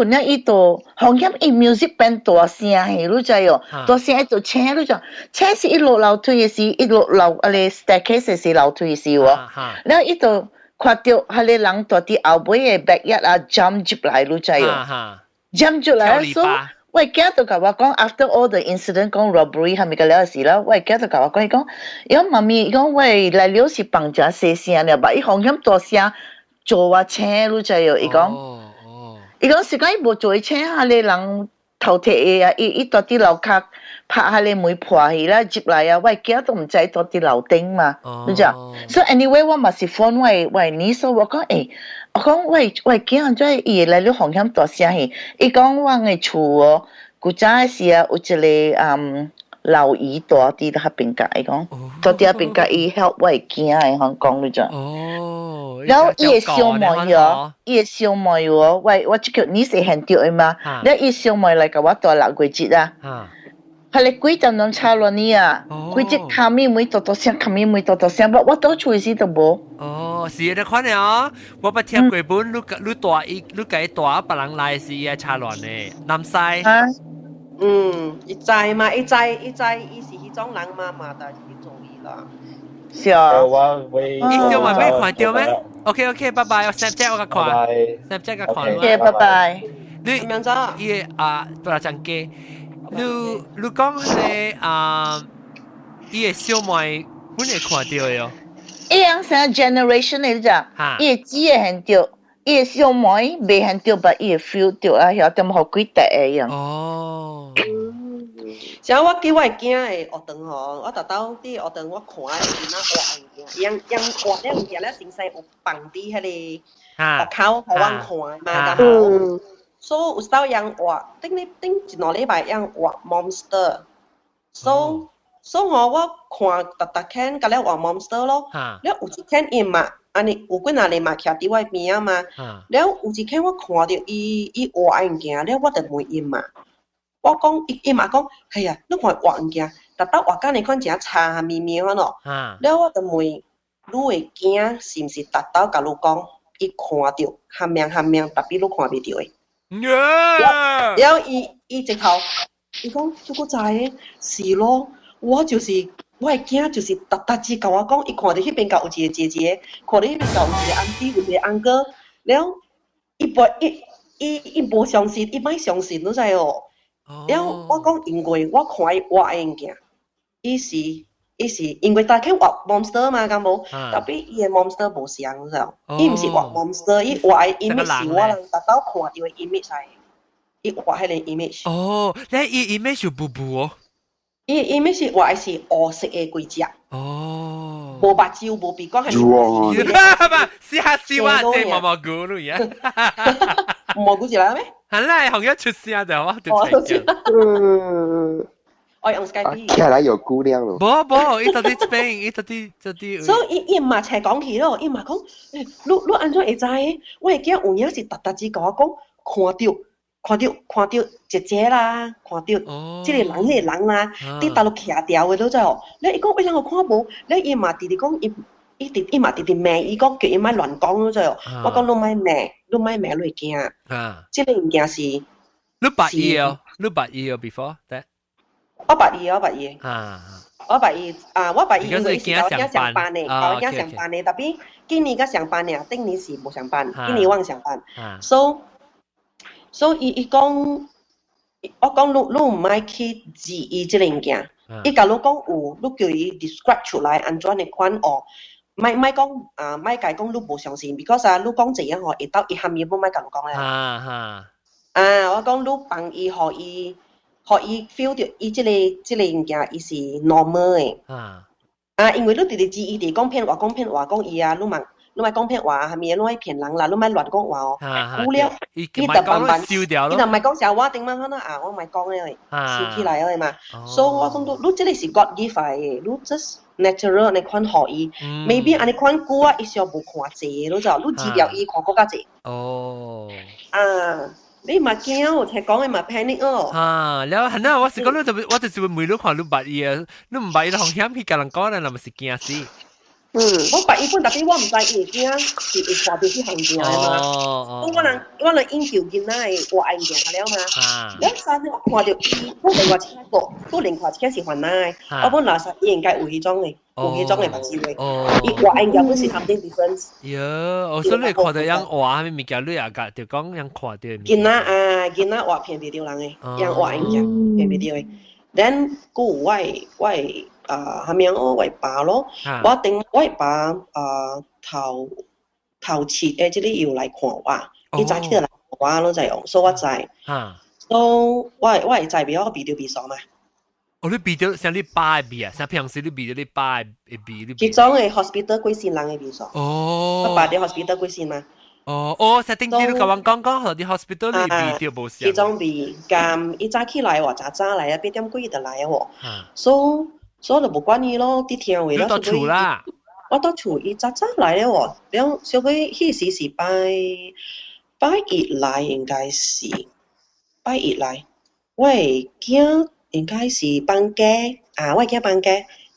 咧，伊度風險伊 music band 大聲嘅你知哦，大聲喺度車你知，車是一落樓梯嘅時，一落樓你 staircase 是樓梯嘅時喎，然後伊度看到係你人住啲後尾嘅 backyard 啊 jump 入來你知哦。jump 出嚟，所以我驚到甲我講 ，after all the incident 講 robbery 係咪個了事啦？我驚到甲我講，伊講，伊講媽咪，伊講喂來了是綁架細聲了吧？伊風險大聲做我車你知哦？伊講時間伊無做車，下你人頭鐵嘅啊，伊到啲樓殼拍下你門破去啦，入來啊，我驚都唔知到啲樓頂嘛，你知啊？所以 anyway 我嘛是 phone 喂你所我講誒。我講喂，驚咗伊來了風險大聲去，伊講我嘅厝哦，古早時啊有一個老姨住啲喺邊界，伊講住啲喺邊界，伊 help 我驚嘅，香港你知。然後伊嘅小妹哦，我即叫你是很掉嘅嘛，然後伊小妹嚟甲我帶6月節啊。係你幾陣能炒落呢啊？幾隻卡咪妹多多聲，我到處時都冇。是你看啊，我捌聽過本，你大你計大別人來是伊炒落呢，南西。伊知嘛？伊是迄種人嘛，但是伊做伊啦。是啊。伊小妹俾看到咩 ？OK， 拜拜，我 Snapchat 我個看 ，Snapchat 個看。OK， 拜拜。你伊多少張機？你講係伊個小妹本嚟看到嘅哦。伊樣啥 generation 嚟咋？伊個姊會很掉，伊個小妹未很掉，但伊個 feel 掉啊，有點好鬼大嘅樣。像我叫我囝嘅學堂吼，我特登啲學堂我看伊那畫咧物件咧，成世有放啲迄個學口互我看嘛，然後所以有時候人畫，頂一兩禮拜人畫 monster，so 我看看，甲了畫 monster 咯，了有一天伊嘛，安尼有幾若日嘛徛佇我邊啊嘛，了有一天我看到伊畫物件，了我就問伊嘛，我講伊嘛講，哎呀，你看畫物件，逐搭畫甲你看真差咪咪安咯，了我就問，你會驚是毋是逐搭甲你講，伊看到含命，特別你看袂到誒。然後伊直頭，伊講這個仔是咯，我會驚就是特志甲我講，伊看到迄邊甲有一個姐姐，看到迄邊甲有一個安弟，有一個安哥，然後伊無相信，伊歹相信，你知哦。然後我講因為我看伊畫誒物件，伊是因為大家畫 monster 嘛，敢無？特別伊個 monster 無像，你知道？伊毋是畫 monster，伊畫嘅 image 是我人逐到看到嘅 image 嚟，伊畫迄個 image。哦，你伊 image 有布布哦？伊 image 畫嘅是黑色嘅幾隻。哦。無目睭，無鼻哥，係唔係？試下即毛毛菇咯，而家。毛毛菇是啦咩？係啦，紅一出聲就我對齊。我用 Skype。看來有姑娘咯。無，伊到底這邊，伊到底。所以伊嘛才講起咯，伊嘛講，你安怎會知？我會記有影是特志甲我講，看到姐姐啦，看到即個人迄個人啦，啲大陸徛掉嘅都知哦。你伊講為啥我看無？你伊嘛直直講，伊嘛直直罵，伊講叫伊莫亂講都知哦。我講你莫罵，你會驚。即個物件是。你捌伊哦，before that。我捌伊。我捌伊，因為是我囝上班嘅，我囝上班嘅，特別今年甲上班嘅，頂年是無上班，今年我上班，所以伊講，我講你唔愛去質疑即個物件，伊甲你講有，你叫伊 describe 出來安怎嘅款哦，莫講莫甲伊講你無相信 ，because 你講這樣吼，會到伊含伊冇莫甲你講咧，我講你幫伊，互伊 feel 到伊即個物件，伊是 normal 誒。因為你直直質疑地講騙話講伊啊，你莫講騙話，係咪？你莫騙人啦，你莫亂講話哦。有了，伊就慢慢，伊若唔係講笑話，頂晚可能我唔係講咧，笑起來咧嘛。所以我講到，你即個是 God give 嘅，你 just natural 你看互伊 ，maybe 安尼看久啊，伊上無看濟，你知道？你治療伊看更加濟。哦。你嘛驚哦，才講嘅嘛 panic 哦。แล้วหันหน้าว่าสิก็รู้ว่าจะ會每路看你捌伊啊，你唔捌伊紅險去甲人講咧，那咪是驚死。我捌伊本，特別我唔知伊會驚，是會看到去行件嘛。我能研究囡仔嘅話物件了嘛。了三日我看到伊，我另外一個，我另外一個是患奶，我本來實伊應該有迄種嘅。有迄種嘅目睭嘅，伊畫應該本是 something different。我所以你看到人畫咩物件，你也甲就講人看到。囡仔畫騙袂到人嘅，人畫物件騙袂到嘅。then 佫我下面我爸咯，我爸頭切嘅即啲要來看我，伊早起來看我咯，就係所以我知。所以我會知俾我鼻條鼻爽嘛。你鼻到像你爸嘅鼻啊，像平時你鼻到你爸嘅鼻，其中嘅 hospital 貴先人嘅鼻爽。我爸啲 hospital 貴先嘛。實定啲你甲我講啲 hospital 你鼻到無像。其中鼻咁，伊早起來喎，早來啊，8點幾就來喎。所以就無關伊咯，啲聽話咯。你到厝啦？我到厝，伊早來咧喎，了小妹迄時是拜一來，應該是拜一來，我會驚。應該是放假我驚放假，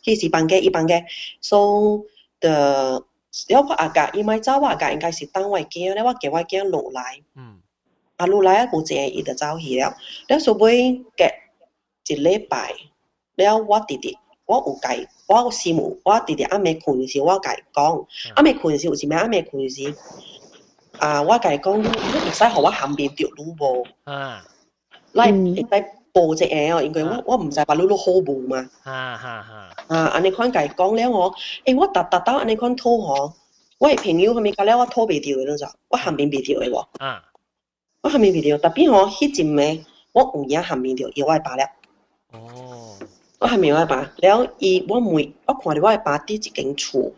迄是放假，伊放假，所以了我阿甲伊咪走，我阿甲應該是等我驚咧，我叫我驚落來，落來無濟，伊就走去了。了所尾隔一禮拜，了我弟弟，我有甲我師母，我弟弟暗暝困時，我甲伊講，暗暝困時有時咩暗暝困時，我甲伊講，你會使互我含面着你無？來會使。報隻嘢哦，因為我唔知話你好無嘛。安尼款甲伊講了我，我特登安尼款拖嗬，我係朋友後面甲了我拖袂掉嘅咯就，我含面袂掉嘅喎。我含面袂掉，特別嗬，迄陣暝我有影含面掉，我爸了。我含面我爸，了伊我看到我爸佇一間厝，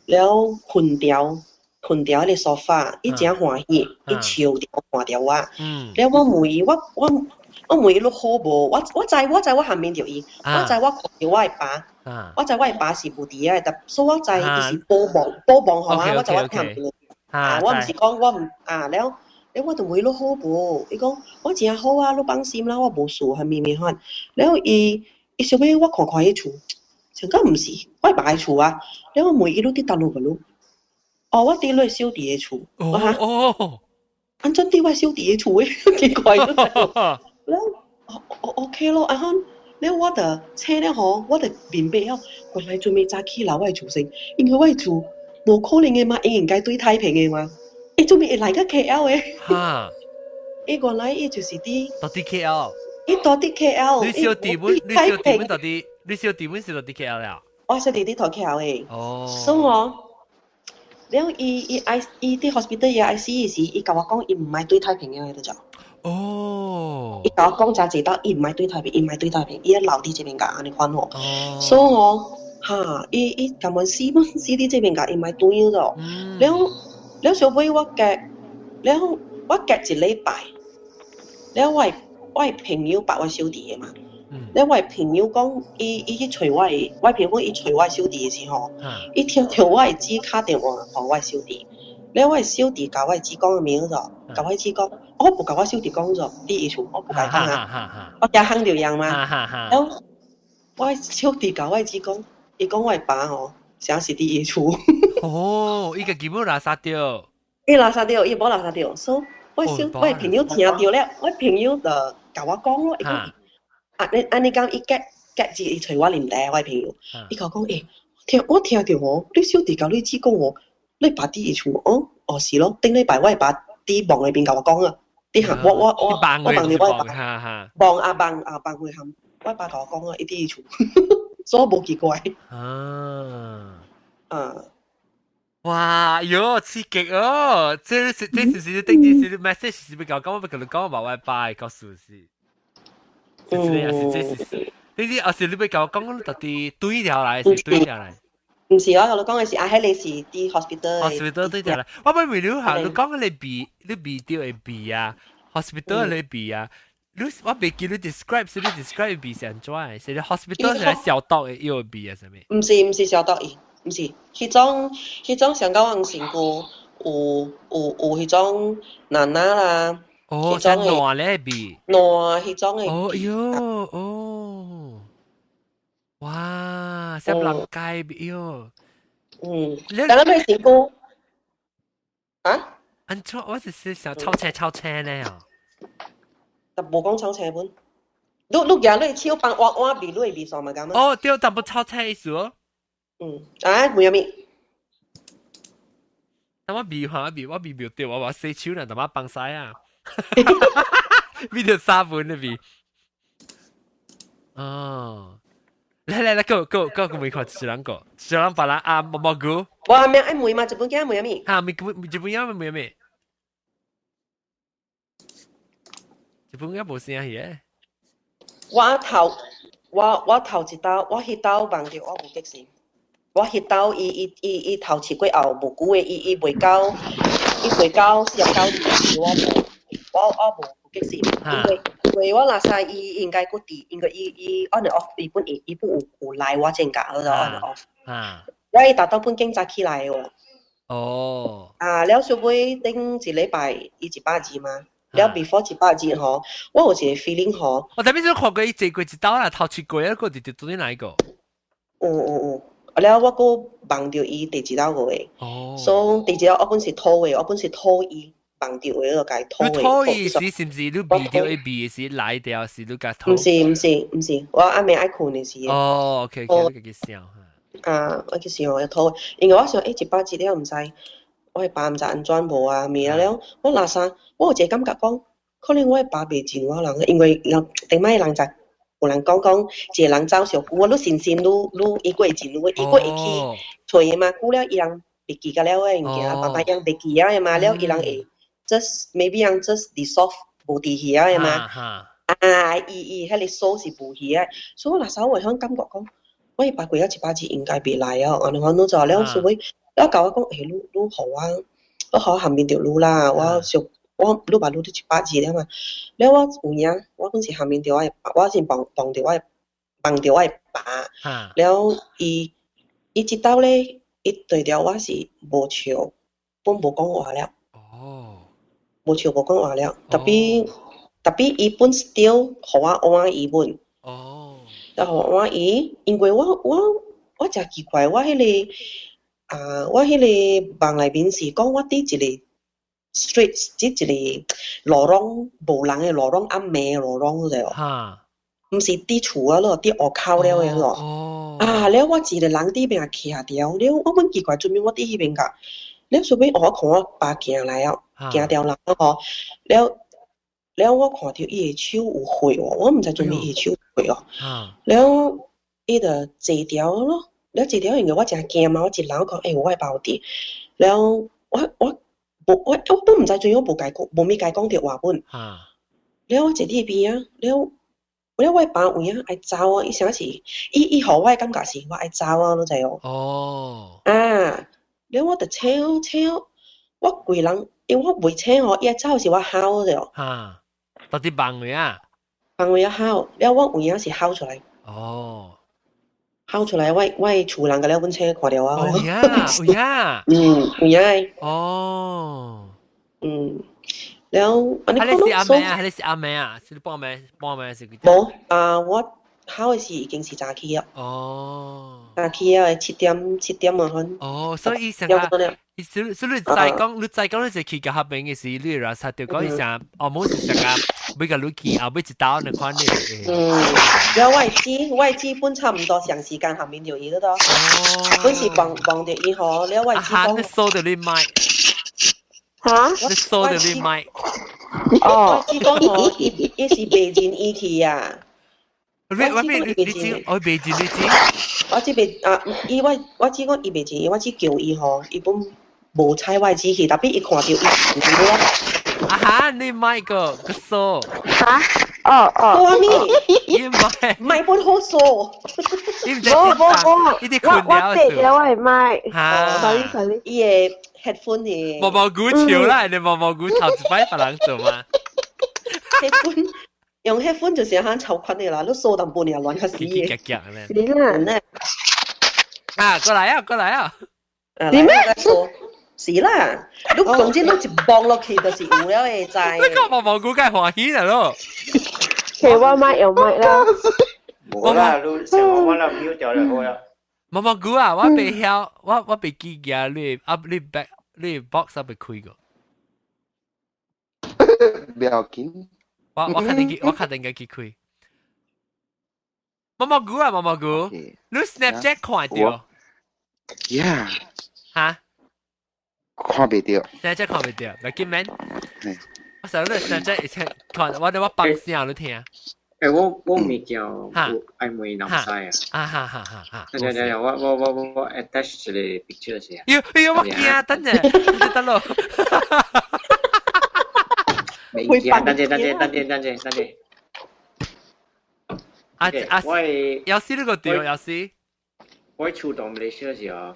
了困掉困掉喺沙發，伊真歡喜，伊笑掉看掉我。了我問伊，我問伊你好無？我知我下面條伊，我知我看到我嘅爸，我知我嘅爸是無佇嘅，但所以我知伊是幫忙好啊，我知我聽唔到。我唔是講我唔了。我就問你好無？伊講我真好啊，你放心啦，我無事，係咪款？然後伊想要我看伊厝，成個唔是，我爸嘅厝啊。然後我問伊你佇倒落個路？哦，我佇你小弟嘅厝。安怎佇我小弟嘅厝誒？奇怪咗。然後OK 咯，然後我就請了吼，我就明白了，原來準備早起來我嘅厝先，因為我嘅厝無可能嘅嘛，應該對太平嘅嘛。伊準備會來個 KL 誒，伊原來伊就是啲，到啲 KL，伊到啲 KL，你小弟們到啲，你小弟們是到啲 KL 了？我小弟啲到 KL 誒，所以我，然後伊啲 hospital 嘅 IC 時，伊甲我講，伊唔係對太平嘅嗰種。伊甲我講就知道，伊唔係對太平，伊一留啲這邊架安尼款吼。所以我伊咁樣試啲這邊架，伊唔係對咗，然後。了小妹我夾一禮拜，了我朋友把我小弟嘅嘛，了我朋友講伊去找我朋友講伊找我小弟嘅時候，伊聽我嘅姊打電話給我小弟，了我小弟甲我姊講個名咗，甲我姊講，我冇甲我小弟講咗，第一處我冇甲講啊，我驚喊條樣嘛，了我小弟甲我姊講，伊講我爸吼。想是第一處。伊個基本垃圾掉。伊垃圾掉，伊無垃圾掉，所以我朋友聽到了，我朋友就甲我講咯，伊講，安尼講伊夾伊找我啉茶，我朋友，伊甲我講，我聽到哦，你小弟甲你姊講哦，你爸第一處是咯，頂禮拜我爸佇網裏邊甲我講啊，佇行我幫你我爸，幫佢喊，我爸甲我講啊，伊第一處。所以冇奇怪。哇，喲，刺激哦！這是定時 message 是咪講我咪講話 WiFi 告訴是。你啊是你咪講我到底對條來是對條來。唔是我講嘅是喺你是啲 hospital 對條來。我咪未了下，你講你鼻掉嘅鼻啊 ，hospital 嘅鼻啊。我未記你 describe 是你 describe 鼻是安怎誒？是你 hospital 係消毒嘅藥鼻啊？係咪？唔是消毒藥，唔是。迄種上高往前個有迄種奶奶啦。哦，係爛咧鼻。爛迄種嘅。哦喲，哇，成人街鼻喲。但係咩前個？啊？安怎？我只是想超車咧哦。就無講超車本，你行你手幫我鼻，你鼻上咪咁啊？對，但不超車意思哦。冇有咩？但我鼻冇掉，我四手呢，但我放晒啊。鼻條沙本嘅鼻。來，個每個一人個，一人把人蘑菇。我阿咩愛梅嘛，日本嘅梅有咩？日本有咩？日本也無聲嘅。我頭一刀，我迄刀忘掉，我無激死。我迄刀伊頭切過後無久嘅，伊袂到49年，我無激死。因為我那時伊應該個啲，應該伊 on and off 伊本有來我正價嗰度 on and off。我伊達到本經早起來喎。了小妹頂一禮拜伊100字嘛。了 before 100字吼，我有一個 feeling 吼。我特別想看過伊坐過一刀啦，頭切過一個直接到底哪一個？了我個忘掉伊第幾刀個誒。所以第幾刀我本是拖伊忘掉嘅個解拖嘅。你拖伊是唔是你鼻掉嘅鼻是來掉是你個拖？唔是，我阿妹愛困嘅是。OK，我記想嚇。我記想我拖，因為我想100字了唔使。我係爸唔知安怎無啊，未了。我那時我有一個感覺講，可能我係爸袂真我人，因為頂擺人就有人講，一個人走上久，我愈信伊過會真，伊過會去找伊嘛，久了伊人袂記甲了嘅物件，爸爸樣袂記啊嘛，了伊人會 just maybe 人 just dissolve 無佇遐嘅嘛，伊迄個數是無遐，所以我那時我會響感覺講，我係爸過咗100字應該袂來啊，安尼講咗了，所以。了甲我講，你好啊，我好下面條路啦，我路把路都7、8字了嘛，แล้ว我有影，我嗰時下面條我先幫條我爸，แล้ว伊知道咧，伊對條我是無笑，本無講話了，無笑無講話了，特別伊本 still 互我換伊本，然後換伊，因為我真奇怪，我迄個房內面是講我啲一個 street 即一個路廊無人嘅路廊暗暝嘅路廊嗰度，唔是啲厝啊咯，啲屋口了嘅咯。แล้ว我一個人啲邊啊徛掉，了我問奇怪，做咩我啲迄邊㗎？了隨便我看我爸行來啊，行掉人咯，了我看到伊個手有血喎，我唔知做咩伊個手有血哦。了伊就坐掉咯，了坐掉，因為我真驚嘛，我一人講我係包啲，了我都唔知做咩冇咩解講條話本，了我坐啲邊啊，了我爸有影愛走啊，伊想是伊互我感覺是我愛走啊，你知哦。了我就請，我規人，因為我未請伊愛走是我吼着。到底幫佢啊？幫佢吼，了我有影是吼出來。吼出來，我厝人個了本車看到啊。有影。有影。了，你是阿妹啊？你是阿妹啊？是半妹是幾點？冇我考嘅時已經是早起啊。早起啊，7點啊分。所以成日，你再講你就去個合併嘅時，你話實條講一聲，冇是成日每個你去後尾一刀你看你。了我知本差唔多長時間後面就伊嗰度，本是望着伊吼，了我知講。你收到你麥。你收到你麥。我知講吼，伊是北京伊去啊。我知北京你知。我知講伊北京，我知叫伊吼，伊本無猜我知去，特別伊看到伊咯。你麥個收。我咩？伊麥本好數。伊唔知點打，我借咗我係麥。sorry，伊個 headphone 嘅。毛毛菇潮啦，你毛毛菇頭一擺別人做嘛？headphone 用 headphone 就是一項超困嘅啦，你數淡半年亂個死嘅。你啦。過來啊！點咩？是啦，你總之你一望落去就是有了嘅在。你個毛毛菇梗係歡喜啦咯。其實我買又買啦。冇啦，你成我啦秒掉就好啦。毛毛菇啊，我未曉，我未記嘅，你 box 被開過。不要緊。我肯定嘅記開。毛毛菇啊，毛毛菇，你 Snapchat 看到？Yeah。嚇？看袂到。Snapchat 看袂到，咪見面。我成日都 Snapchat 一齊看，我放聲你聽。我未叫曖昧男仔啊！等，我 attach 一個 picture 先。我驚，等陣，等咯。未驚，等陣。有時呢個掉，有時。我出到馬來西亞時候，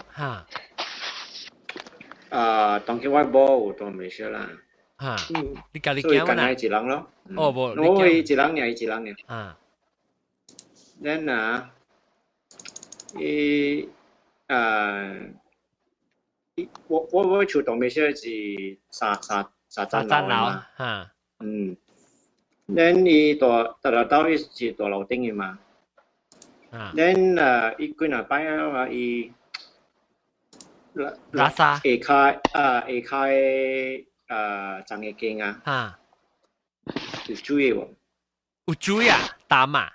當時我冇到馬來西亞啦。你家己所以驚啦？一人咯。冇，我一人呢。then 我出到馬來西亞是三層樓嘛。then 伊到伊是大樓頂嘅嘛。then 伊幾日擺啊伊拉沙下開長嘅鏡啊，有水喎，有水啊，淡啊，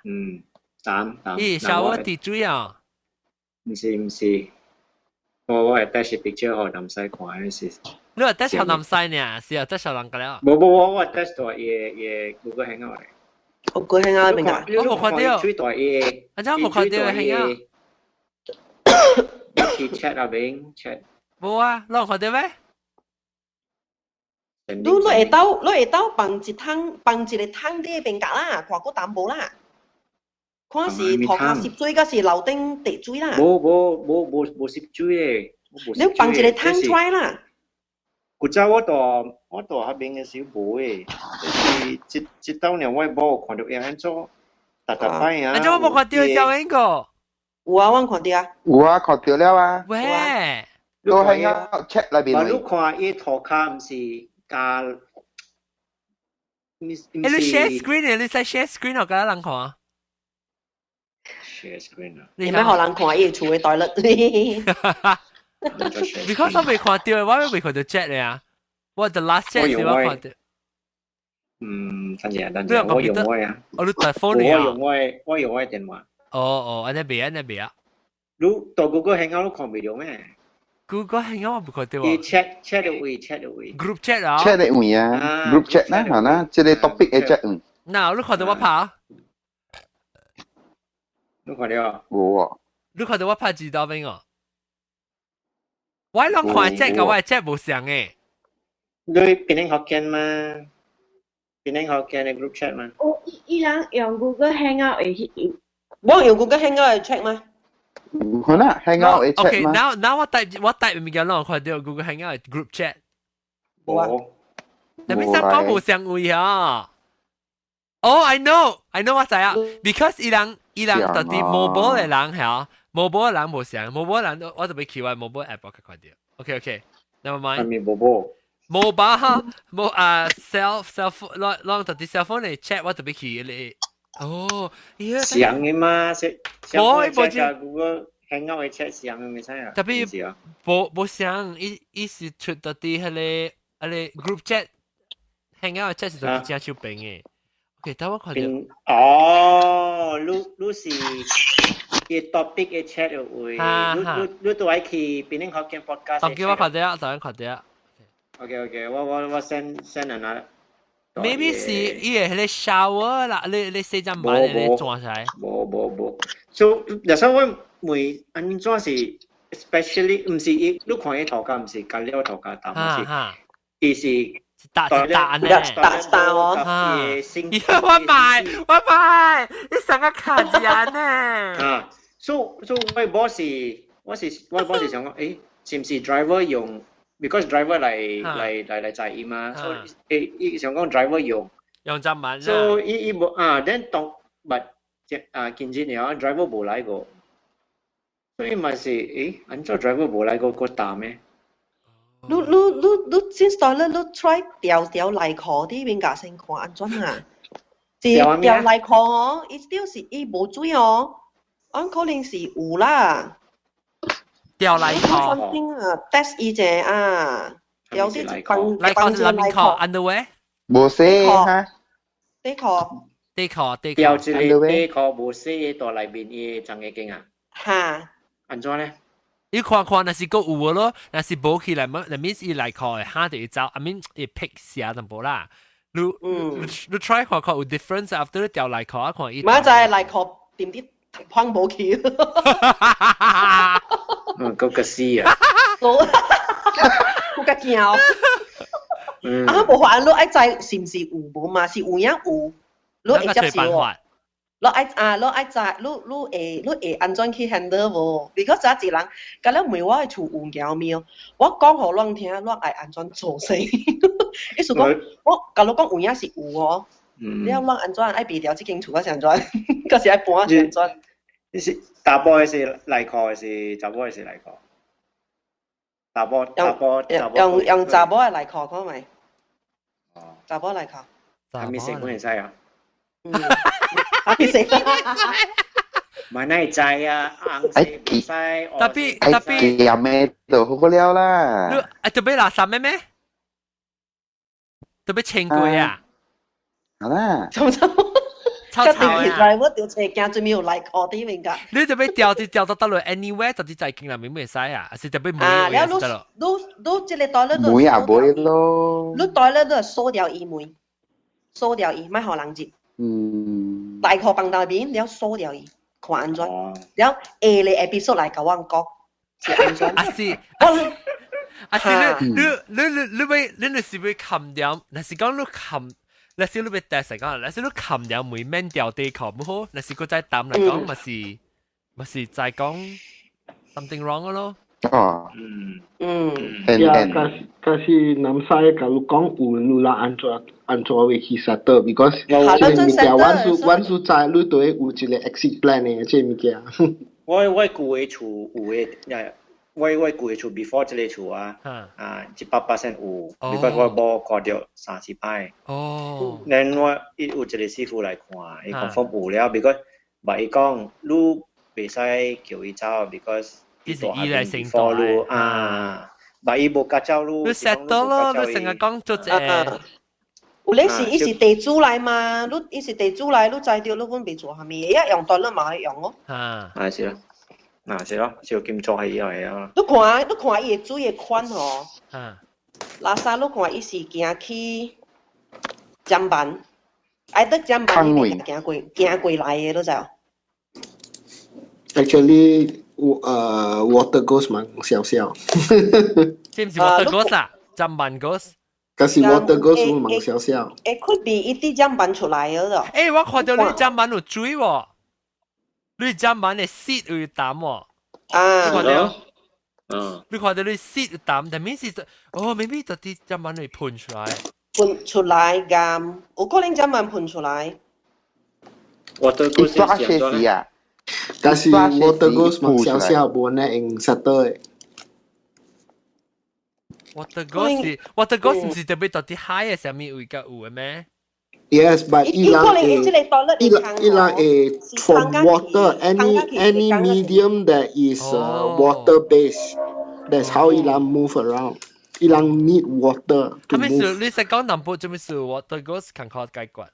淡，咦，小我滴水啊，唔是，我係帶住 picture 學男仔看嘅是，你話帶住男仔呢，是啊，帶住人㗎啦，冇，我帶住嘢 Google Hangout 嚟，我 Google Hangout 邊個？我冇看到，最大嘢，我真冇看到 Hangout，去 chat 啊邊 chat，冇啊，你看到咩？你會到放一個湯啲邊格啦，看個淡薄啦。看是頭下攝水，嗰是樓頂滴水啦。冇攝水嘅。你放一個湯出來啦。古早我喺邊嘅小妹，就是直到年我冇看到有人做，大班啊。你做冇看到小英個？有啊，我看到啊。有啊，看到了啊。喂，都係啊 check 裏邊。你看伊圖卡唔是加，你 share screen 你使 share screen 我覺得人看啊。share screen 啊？你咩可能看伊厝嘅台率？Because 我未看到，我未看到 jet 咧啊。我 the last jet 是我看到。等陣，我用我啊。我你台 phone 嚟啊？我用我電話。安尼未啊？你到 Google Hangout 都看唔到咩 ？Google Hangout 我唔看到啊。chat 嘅位 group chat 啊 ？chat 嘅位啊 ，group chat 啦，係啦，即係 topic 嘅 chat。嗱，你看到我拍？你看到啊？冇啊。你看到我拍幾多邊啊？我諗看 chat 嘅，我 chat 冇上嘅。你邊啲學見嘛？邊啲學見嘅 group chat 嘛？哦，依人用 Google Hangout 嚟，我用 Google Hangout 嚟 check 嗎？好啦，Hangout 嚟 check 嘛。Okay, now 我type 物件咯，看到 Google Hangout group chat。冇啊。但係三個冇上位啊。Oh, I know 我知啊 ，because 伊人到底 mobile 嘅人係 mobile 嘅人冇上 ，mobile 人我特別奇怪 mobile app 我看到。Okay, never mind。係咪 mobile？mobile 哈，cell 攞到啲 cell phone 嚟 chat 我特別奇你。哦，上嘅嘛，冇 Google Hangout 嘅 chat 上嘅咪使啊。特別冇上，伊是出到啲迄個 group chat Hangout 嘅 chat 是到啲正手柄嘅。OK，等我看到。哦，你是嘅 topic 嘅 chat 會，你都係去邊啲學嘅 podcast。OK，我看到。OK，我 send 人 Maybe 是伊個迄個 shower 啦，你洗陣晚你轉起來。冇。So， 有時候我會安怎是 especially 唔是伊，你看伊頭家唔是隔了頭家答，唔是，伊是打呢？打哦。我買，你成個卡字呢？So 我 boss 是想講，誒，是唔是 driver 用？ Because driver 嚟載伊嘛，所以伊想講 driver 用陣晚。So 伊冇then 當見之後 driver 冇來過，所以咪是安怎 driver 冇來過個打咩？你先 start 你 try 調內殼啲邊架先看安怎啊？調內殼哦，伊still 是伊冇水哦，安可能是有啦。掉內殼。test 伊隻啊，有啲就放內殼是內殼 underwear。冇寫哈。內殼。掉一個內殼冇寫到內邊嘅張嘅經啊。嚇。安怎呢？你看，那是個有咯，那是冇起來麼？那 means 伊內殼係下就一走 ，I mean 一 pick 下淡薄啦。你 try 看有 difference after 你掉內殼啊，看伊。咪就係內殼點啲碰冇起。嗰個絲啊！嗰個叫。冇法，你愛知是唔是有無嘛？是有影有，你會接受喎。你愛知，你會安怎去 handle 無？如果一個人，咁你問我嘅厝有貓喵，我講互人聽，你愛安怎做先？意思講，我甲你講有影是有哦。你要人安怎愛避掉這間厝，我想怎？嗰時愛搬安怎？你是打波嘅是內殼，是查波嘅是內殼。打波用查波嘅內殼，講咪？哦，查波內殼。係咪成本係使啊？係咪成？咪係制啊，硬是唔使。特別有咩就好不了啦。特別垃圾咩？特別清貴啊！好啦。一定係我條斜鏡最尾有內殼啲面㗎。你特別掉到得落 anywhere，特別在經內面咩使啊？是特別冇嘢得咯。你這個袋咧都冇啊冇咯。你袋咧都係鎖掉伊門，鎖掉伊，咪可能接。內殼放到邊，你要鎖掉伊，看安怎？然後你 episode 來甲我講，是安怎？你是會冚掉，那是講你冚。那時你被帶成講，那時你冚掉每面掉地殼唔好，那時佢再抌嚟講，咪是在講 something wrong 咯。哦，kasi nam saya kalau kong ulu lah antua we hisater because cile mikia once cai lu tu u cile exit plan ni cile mikia 我舊嘅厝有嘅，我舊嘅厝 before 這個厝啊，100%有，because 我冇過掉30擺。哦。然我有一個師傅來看，伊confirm有了 ，because 話伊講你袂使叫伊走 ，because 伊是伊來承擔路啊，話伊無甲走路。你 settle 咯，你成日講做這。有咧是伊是地主來嘛，伊是地主來，你知道你阮袂做蝦米，一樣段你嘛用哦。是啦，是咯，小金做係係啊。你看伊個水個款吼，拉薩你看伊是行去江板，愛得江板伊行過來嘅，你知無 ？Actually， water ghost 嘛，小小。知唔知 water ghost 啊？江板 ghost。kasi water ghost 蠻少少。could be 一啲針板出來咗咯。我看到你針板有水喎，你針板嘅絲有淡喎。你看到？你看到你絲有淡，但係是maybe 嗰啲針板會噴出來。噴出來㗎，有可能針板噴出來。water ghost 係點樣啊？kasi water ghost 蠻少少，冇呢用 settle 嘅。water ghost 唔是特別到啲 high 嘅上面會較有嘅咩 ？Yes, but 伊朗from water any medium that is water based. That's how 伊朗 move around. 伊朗 need water to move. 你實講南部做咩事 water ghost 看靠解決？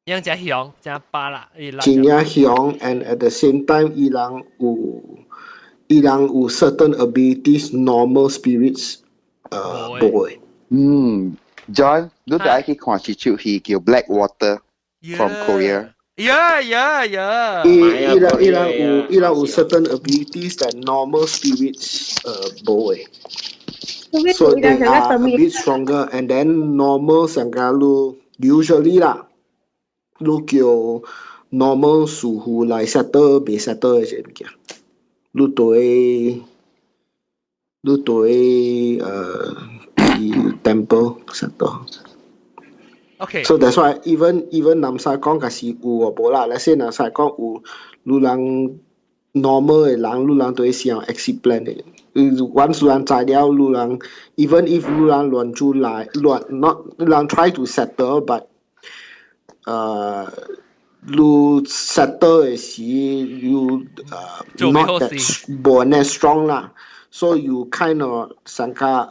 樣只響只巴啦，真正響 and at the same time 伊朗有 certain abilities normal spirits 冇。John， 你就愛去看一出戲叫 Blackwater from Korea。Yeah。伊朗有 certain abilities that normal spirits 冇嘅。So they are a bit stronger and then normal 上加lu usually 啦，lu 叫 normal 師傅來 settle 未 settle 嘅嘢物件。你對temple settle. Okay. So that's why even 南沙講嘅是有喎，無啦。let's say 南沙講有，你人 normal 嘅人，你人對想 exit plan 嘅。once 人知了，你人 even if 你人亂出來not 你人 try to settle but 你 settle 嘅時 you not that born as strong 啦 so you kind of 上加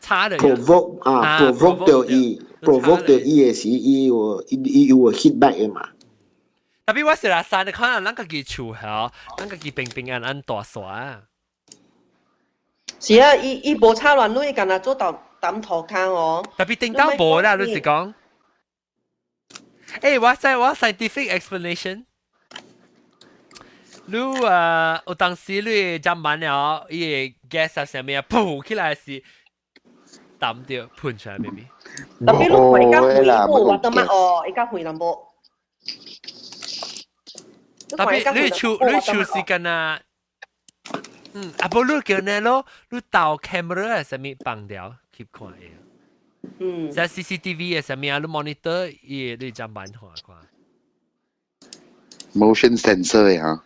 provoke 到伊嘅時伊會 hit back 嘅嘛。特別我是啦，山你可能咱家己厝嚇，咱家己平安安大耍。是啊，伊無差亂亂，伊干那做抌塗骹哦。特別頂到無啦，你是講？我 scientific explanation。你有當時你浸完了，伊個 gas 上面噗起來是抌掉噴出來，maybe。特別你回家回顧，我得乜哦？而家回淡薄。特別你厝是干那，不你叫呢咯，你倒 camera 上面綁掉去看嘅。在 CCTV 嘅上面啊，你 monitor 伊你浸完看。motion sensor 呀。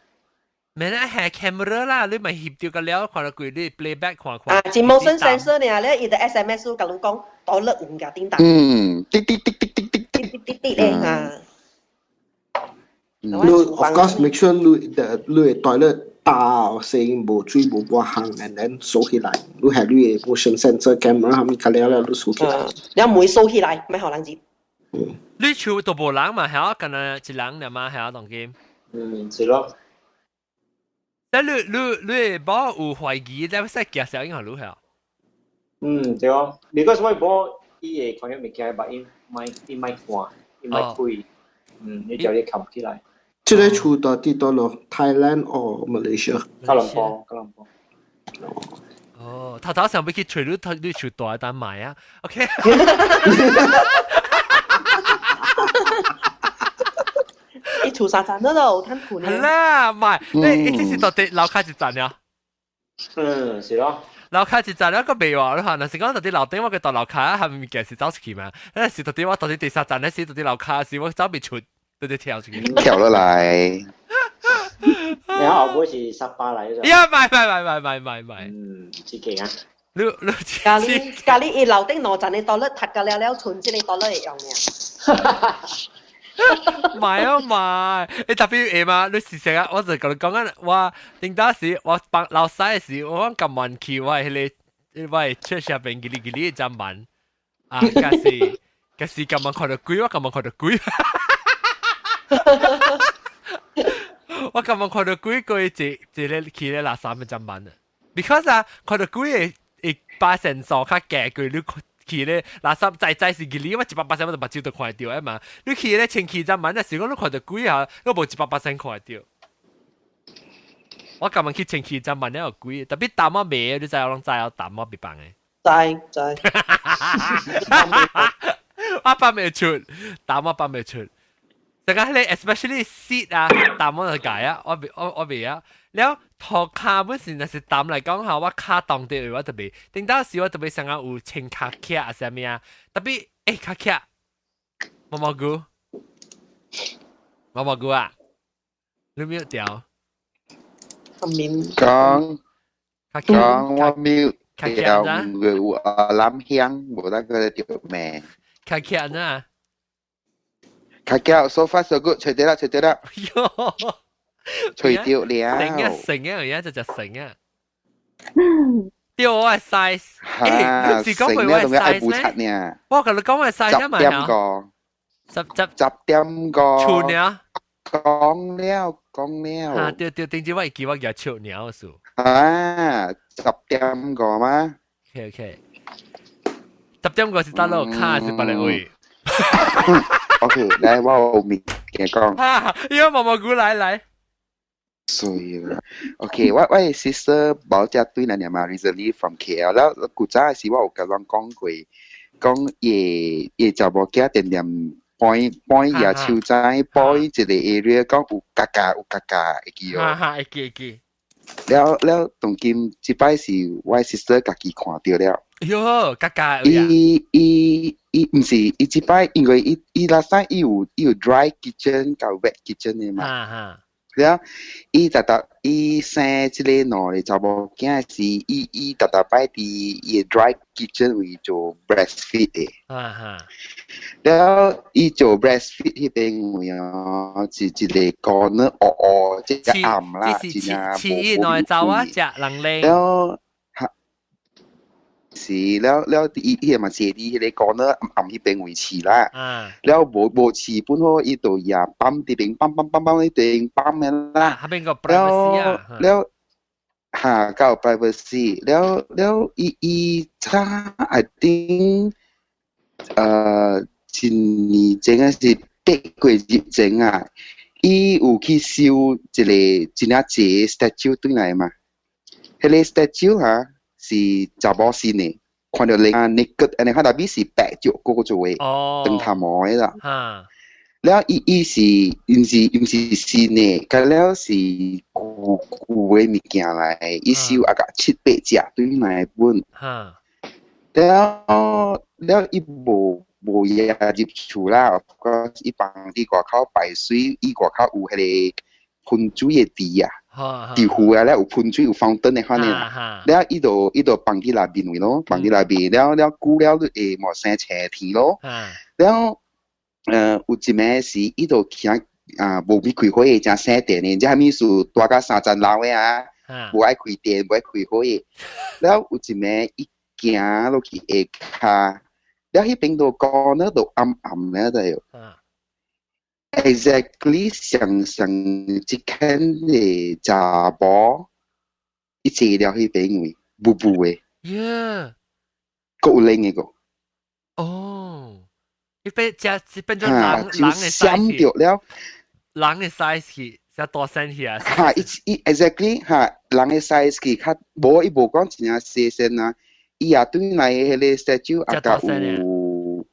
咩咧係 camera 啦，你咪翕掉個了，看到佢你 playback 看。是 motion sensor 呢，咧伊個 SMS 甲你講，倒落換架叮當。滴滴滴滴滴滴滴滴滴滴咧嚇。你 of course make sure 你 toilet 大聲無水無波行 and then 收起來。你係你 motion sensor camera 下面卡了你收起來。你唔會收起來，咪好人接。你厝都無人嘛，係干那一人嚟嘛，係當game。是咯。但你冇有懷疑，你使介紹應該如何？對啊 ，because 我冇伊個看咗物件，但伊咪看，伊咪推，你叫你冚起來。這個厝到底到咯 Thailand or Malaysia？ 吉隆坡。頭上要去找你厝大單買啊 ，OK？厝3站了咯，摊盤係啦，唔係，你即是到底樓下一站呀？是咯。樓下一站了個未話，你話，若是講到底樓頂我嘅到樓下係咪嘅是走出去嘛？那是到底我到底第3站咧，是到底樓下是我走未出，到底跳出去。跳落嚟。然後後尾是18嚟咗。呀，唔，自己啊。你咖喱一樓頂2站你到咧踢個了存之你到咧用嘅。唔係啊嘛，你特別嘢嘛，你事實啊，我就同你講緊，我頂當時我幫老細時，我咁問佢，我係出下邊幾哩陣問啊，嗰時咁問佢就攰，我咁問佢就攰，我咁問佢就攰佢即係佢咧垃圾咪陣問啊 ，because 啊，佢就攰係把成數卡嘅佢你。去咧垃圾仔是幾哩，我100%我就目睭就看到啊嘛。你去咧前期陣問啊，時講你看到幾下，我無100%看到。我今日去前期陣問咧有幾，特別淡我未，你知我攏知我淡我別幫嘅。知。我幫未出，淡我幫未出。成個咧 especially seat 啊，淡我就解啊，我未啊。แล้วทอคา本身是淡嚟講下，我卡當啲我特別，頂到時我特別想要有穿卡卡啊啥物啊，特別卡卡，毛毛菇啊，你冇掉？講我冇掉有藍香，冇得佢掉咩？卡卡呢？卡卡 so far so good， 吹得啦。吹掉了，成啊，而家就成啊，掉我係 size， 你是講佢係 size 咩？我同你講係 size 啊嘛，10點個，處鳥，講了，啊，對，頂住我記我叫處鳥數，啊，10點個嗎 ？OK， 10點個是得咯，卡是把你會。OK， 來我咪嘅講，啊，要毛毛菇來。所以啦 ，OK， 我 sister 保家對那年嘛 ，recently from KL， แล้ว古早時我有甲人講過，講也就無家點point 也超仔 point 一個 area 講有嘎嘎，會記哦。會記。แล้ว當今這擺是我 sister 家己看到了。喲，嘎嘎。伊唔是伊這擺，因為伊 last time 伊有 dry kitchen 甲 wet kitchen 嘅嘛。แล้ว伊特伊生即個喏咧，就無驚是伊特擺佇伊 dry kitchen 位做 breastfeed 嘅。แล้ว伊做 breastfeed 迄邊位哦，是一個 corner 即個暗啦，真係冇แล้ว是แล้ว伊係嘛寫啲迄個 corner 暗迄邊位置啦，แล้ว無市本好伊度也ปั๊啲邊ปั๊啲邊ปั๊嘅啦，แล้ว嚇夠 privacy，แล้ว伊差 I think 前年前啊是8月入前啊，伊有去收一個真啊濟 statue 對來嘛，迄個 statue 嚇。是查某先嘅，看到你啊 naked， 安尼佢特別是白著嗰個做嘅，燈塔模嘅啦。แล้ว伊是唔是先嘅，佢แล้ว是舊嘅物件嚟，伊收啊個7、8隻對嚟本。แล้ว伊無嘢入厝啦，個伊放啲外口排水，伊外口有迄個噴水嘅池啊。地湖啊，咧有噴水有 fountain 嘅款嘅啦，แล้ว伊度放啲內邊位咯，放啲內邊，แล้ว久了會冇生斜天咯，แล้ว有一暝是伊度行無必開火嘅，正生電嘅，即係咪數大家3層樓嘅啊，無愛開電，無愛開火嘅，แล้ว有一暝伊行落去下骹，แล้ว迄邊度講咧度暗咧就係。Exactly 上即間嘅查甫，伊坐了迄邊位，布嘅，夠靚嘅個。哦，伊變咗人嘅 size， 掉了，人嘅 size 就大身去啊。嚇，伊 exactly 嚇，人嘅 size 佢較無伊無講真正細身啊，伊也對來迄個 statue 啊個有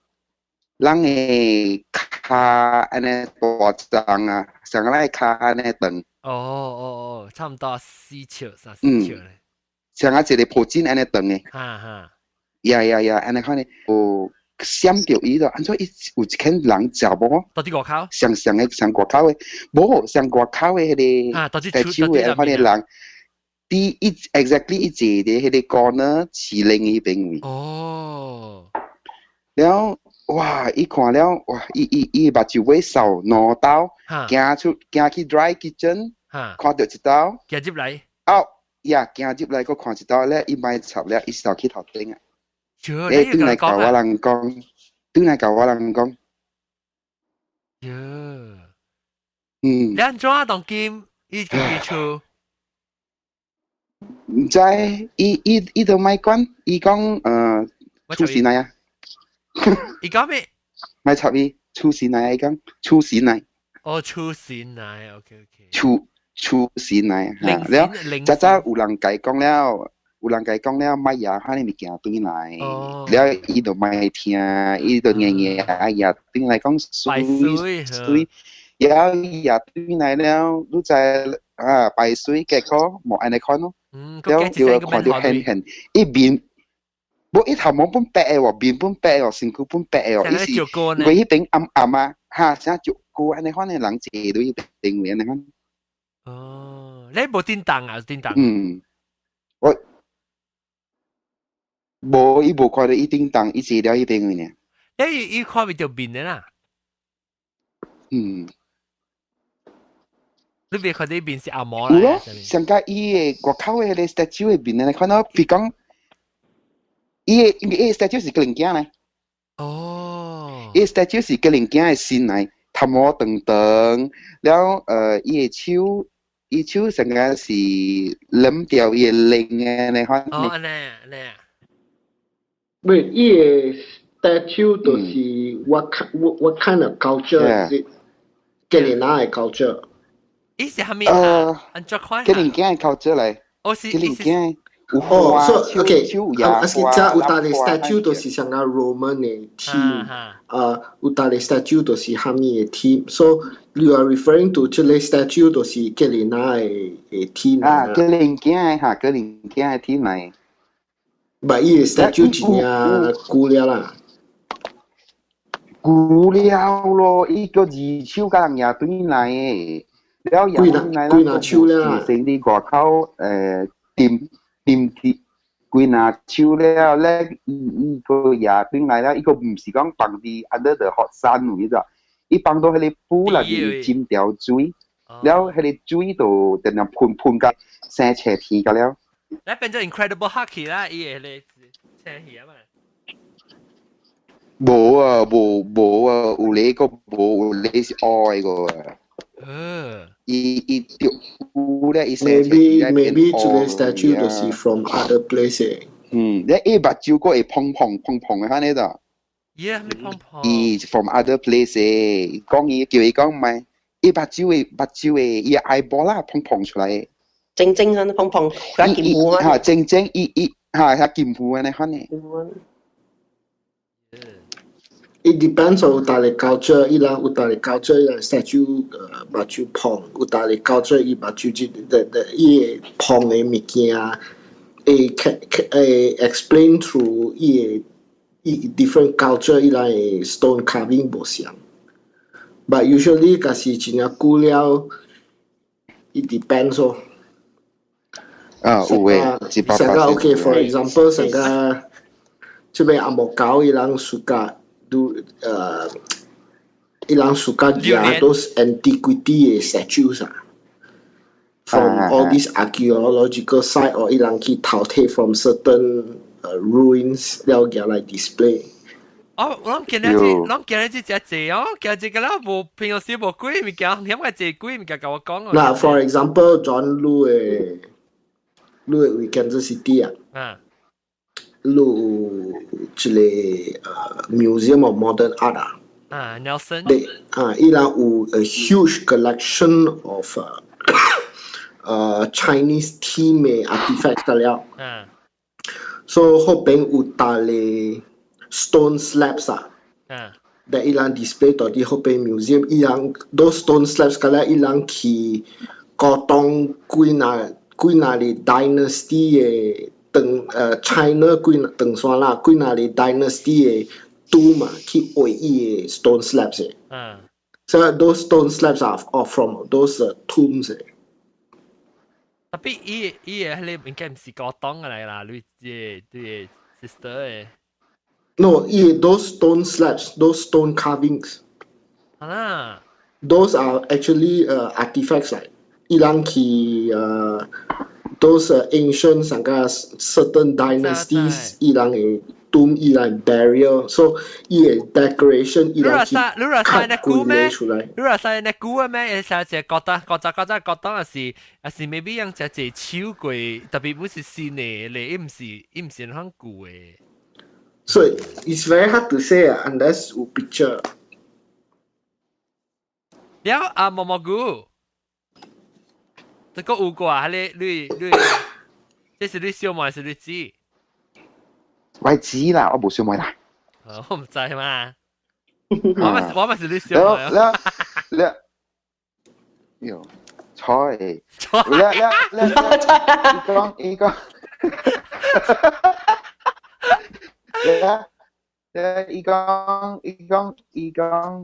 人嘅卡安尼大张啊，上来卡安尼长。差唔多4尺3、4尺咧。像一个破镜安尼长诶。呀，安尼看呢，闪着伊咯，安怎有一群人食无？到底外口？上诶，上外口诶，无上外口诶迄个。到底statue诶，看啲人，啲exactly 一坐伫迄個 corner 市另迄邊位。了，哇！伊看了，哇！伊目睭尾掃兩刀，行去 dry kitchen， 看到一刀，行入來。行入來，佮看一刀咧，伊咪插咧，伊掃去頭頂啊！你轉來甲我人講，你安怎當今伊去厝？唔知，伊都咪講，伊講出事嚟啊！伊講咩？咪插伊出事嚟，伊講出事嚟。出事嚟 ，OK。出事嚟嚇，了早有人甲伊講了，咪呀，哈你物件對來，了伊就咪聽，伊就硬哎呀，對來講水，了伊呀對來了，你知排水結果冇安尼看咯，了就看到很，伊面，冇伊頭毛本白嘅喎，面本白嘅，身軀本白嘅喎，伊是佢迄邊暗啊，嚇，成足高安尼看嘅人坐到伊邊位安尼看。你冇叮當啊？叮當。我冇，伊冇看到伊叮當，伊坐了伊邊位呢。伊看唔到面嘅啦。你別看到面是阿毛啦。有咯，上加伊嘅外口嘅 statue 嘅面咧，看到比講，伊嘅 statue 是個零件咧。伊 statue 是個零件嘅線嚟，頭毛長長，了伊嘅手。伊手成個是冧掉伊靈嘅，你看。安尼。喂，伊個 statue 就是 what kind of culture is it？ 吉連娜嘅 culture。伊是蝦米啊？安怎看？吉連嘅 culture 嚟。吉連嘅。OK，啊，是有大嘅 statue 就是像個 Roman 嘅 theme，有大嘅 statue 就是蝦米嘅 theme，so you are referring to 這類 statue 就是吉連娜嘅 theme。吉連嘅 theme 嚟。但伊嘅 statue 真係古了啦。古了咯，伊個二手甲人也對來嘅，了也對來啦。幾手啦？成啲外口掂幾拿手了咧，伊個也對來啦，伊個唔是講放啲 under the hot sun 嗰啲，伊放到迄個布內面浸條水，了迄個水就定定噴甲生斜天㗎了。那變咗 Incredible Hulk 啦，伊個青魚啊嘛。冇啊，有呢個冇，有呢是愛個啊。伊條烏咧，伊成 maybe 這個 statue 就是 from other place。你目睭個會碰嘅，嚇你度。伊 from other place 嘅，講伊叫伊講唔係，伊目睭嘅，伊 eyeball 啦碰出來。正啊，碰，佢劍虎啊。正，伊佢劍虎啊，你看呢？It depends on 有大嘅 culture， 伊人有大嘅 culture， 伊人 statue 目睭碰，有大嘅 culture， 伊目睭伊個碰嘅物件，會 explain through 伊 different culture， 伊人嘅 stone carving 無相。But usually 假是真係古了 ，it depends 咯。有誒，成個 OK，for example， 成個即係阿毛狗伊人suka。ilang suka dia those antiquity statues from all these archaeological site or ilang ki taute from certain ruins 了嘅嚟 display。我見你只隻哦，見只個啦，無平時無貴物件，點解只貴物件甲我講？嗱 ，for example John Lu 嘅 Kansas City 啊。路這個Museum of Modern Art Nelson 伊拉有 a huge collection of Chinese theme 嘅 artifact 㗎了，so 後邊有大嘅 stone slabs that ilang display tadi Hope Museum ilang those stone slabs kala ilang ki kotong kuina li dynasty 等China 等算啦，几那里 dynasty 的都嘛去为伊的 stone slabs 的。So those stone slabs are from those tombs 的。tapi iya hale mungkin si kotong lah lu dia sister No, those stone slabs, those stone carvings. Those are actually artifacts like ilang ki those ancient certain dynasties ilang tomb ilang barrier. So decoration ilang ki cut 出来。你話你估咩？有時覺得是 maybe 樣隻超貴，特別唔是新嘅，你唔是很貴嘅。So it's very hard to say unless you picture. 了毛毛菇，這個有過啊？你，這是你小妹還是你知？我知啦，我冇小妹啦。我唔知嘛。我咪是你小妹啊。喲，錯你講。伊講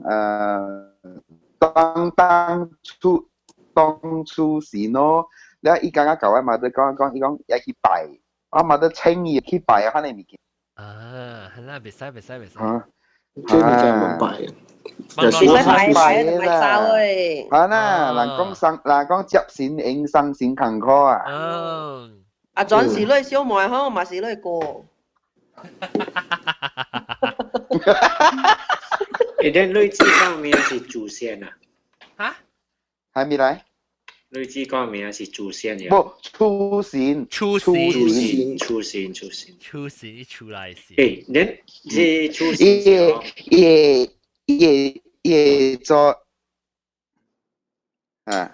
當初時咯，伊剛剛教我媽都講，伊講要去拜，我媽都請伊去拜啊，可能未見。係啦，別使。即係你咁拜。唔使拜同埋走誒。係啦，人講接線應生線勤科啊。阿陣時攞小妹呵，嘛是攞過。你類似講咩是祖先啊？嚇？係咪嚟？類似講咩是祖先嘅？冇出線出來先。誒，你是出線？也做啊？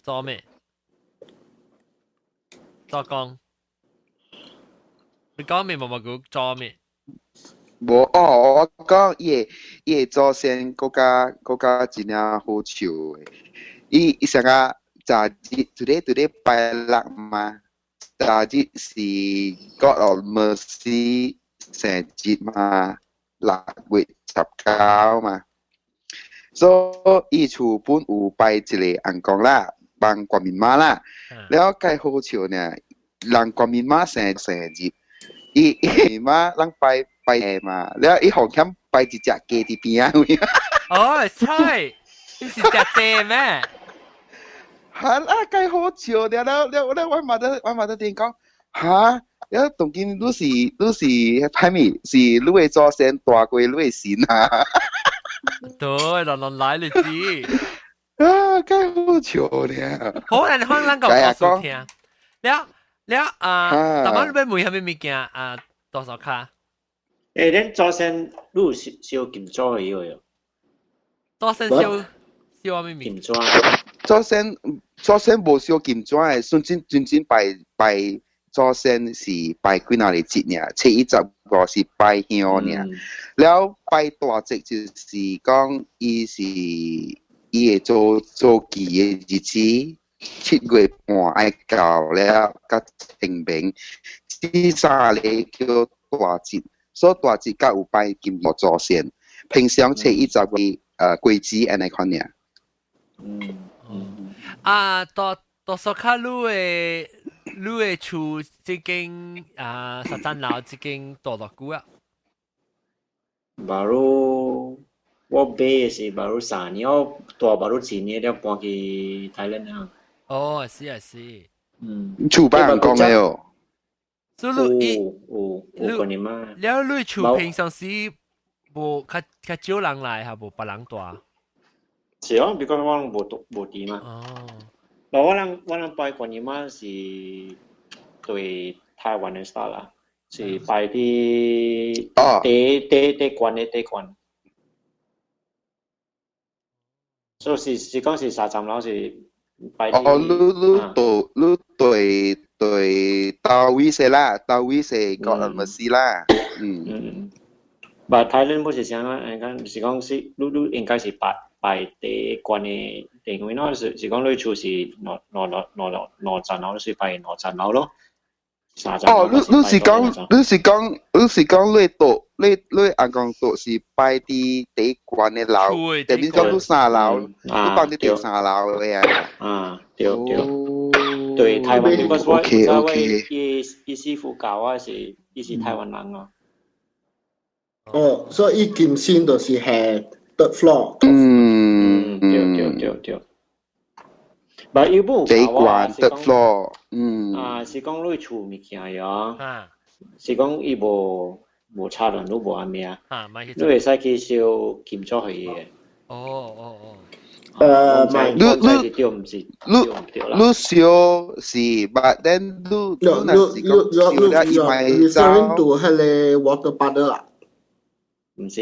做咩？做工。你講咩？毛毛菇做咩？我講伊祖先國家真係好笑嘅。伊成個早日 today 拜六嘛，早日是 God of Mercy 聖節嘛，6月19嘛。所以伊厝本有拜一個人講啦，幫國民媽啦，了解好笑呢，人國民媽聖節。伊嘛，人拜嘛，了伊好欠拜一隻雞喺邊啊！哦，係，你是隻雞咩？係啦，雞好笑了，我媽都點講嚇？了當今都是係咪？是你會做先大過你會先啊？對，人來你知。啊，雞好笑了。好，人講講聽。了大媽你要問下咩物件多少卡？恁早先你有燒金紙嘅有？早先燒咩物？金紙。早先無燒金紙嘅，純正拜早先是拜幾哪里節呢？7月15是拜香呢。了拜大節就是講伊會做忌嘅日子。7月半愛到了，甲清明，第三個叫大節，所以大節甲有拜金木祖先，平常7月10月鬼節安尼款爾。多數卡你會厝即間13樓即間多久啊？baru 我買嘅是baru 3年，我大baru 1年了搬去台灣啊。哦，是。厝俾人講嘅哦。所以有過年嘛？了你厝平常時無較少人來，還無別人大。是哦，比如講我無地嘛。哦。我人拜過年嘛是對台灣嘅 style 啦，是拜啲地關。所以是講是13樓是。你對道威士啦，道威士國人咪是啦， But Thailand 不是像啊，是讲是，你应该是拜第關嘅定位咯，是講你厝是羅站樓，是拜羅站樓咯。哦，你是講你阿公度是拜啲第關嘅樓，特別講你三樓，你幫你第三樓嘅啊。啊，對。對，台灣because我伊師傅教我是伊是台灣人啊。哦，所以劍仙就是係 third floor。對。但伊冇第關 third floor。是講你厝物件呀。是講伊無差人，你無安咩啊？你會使去燒金咗佢嘅。你燒是，but then 你燒了伊咪referring to 迄個 water bottle 啊？唔是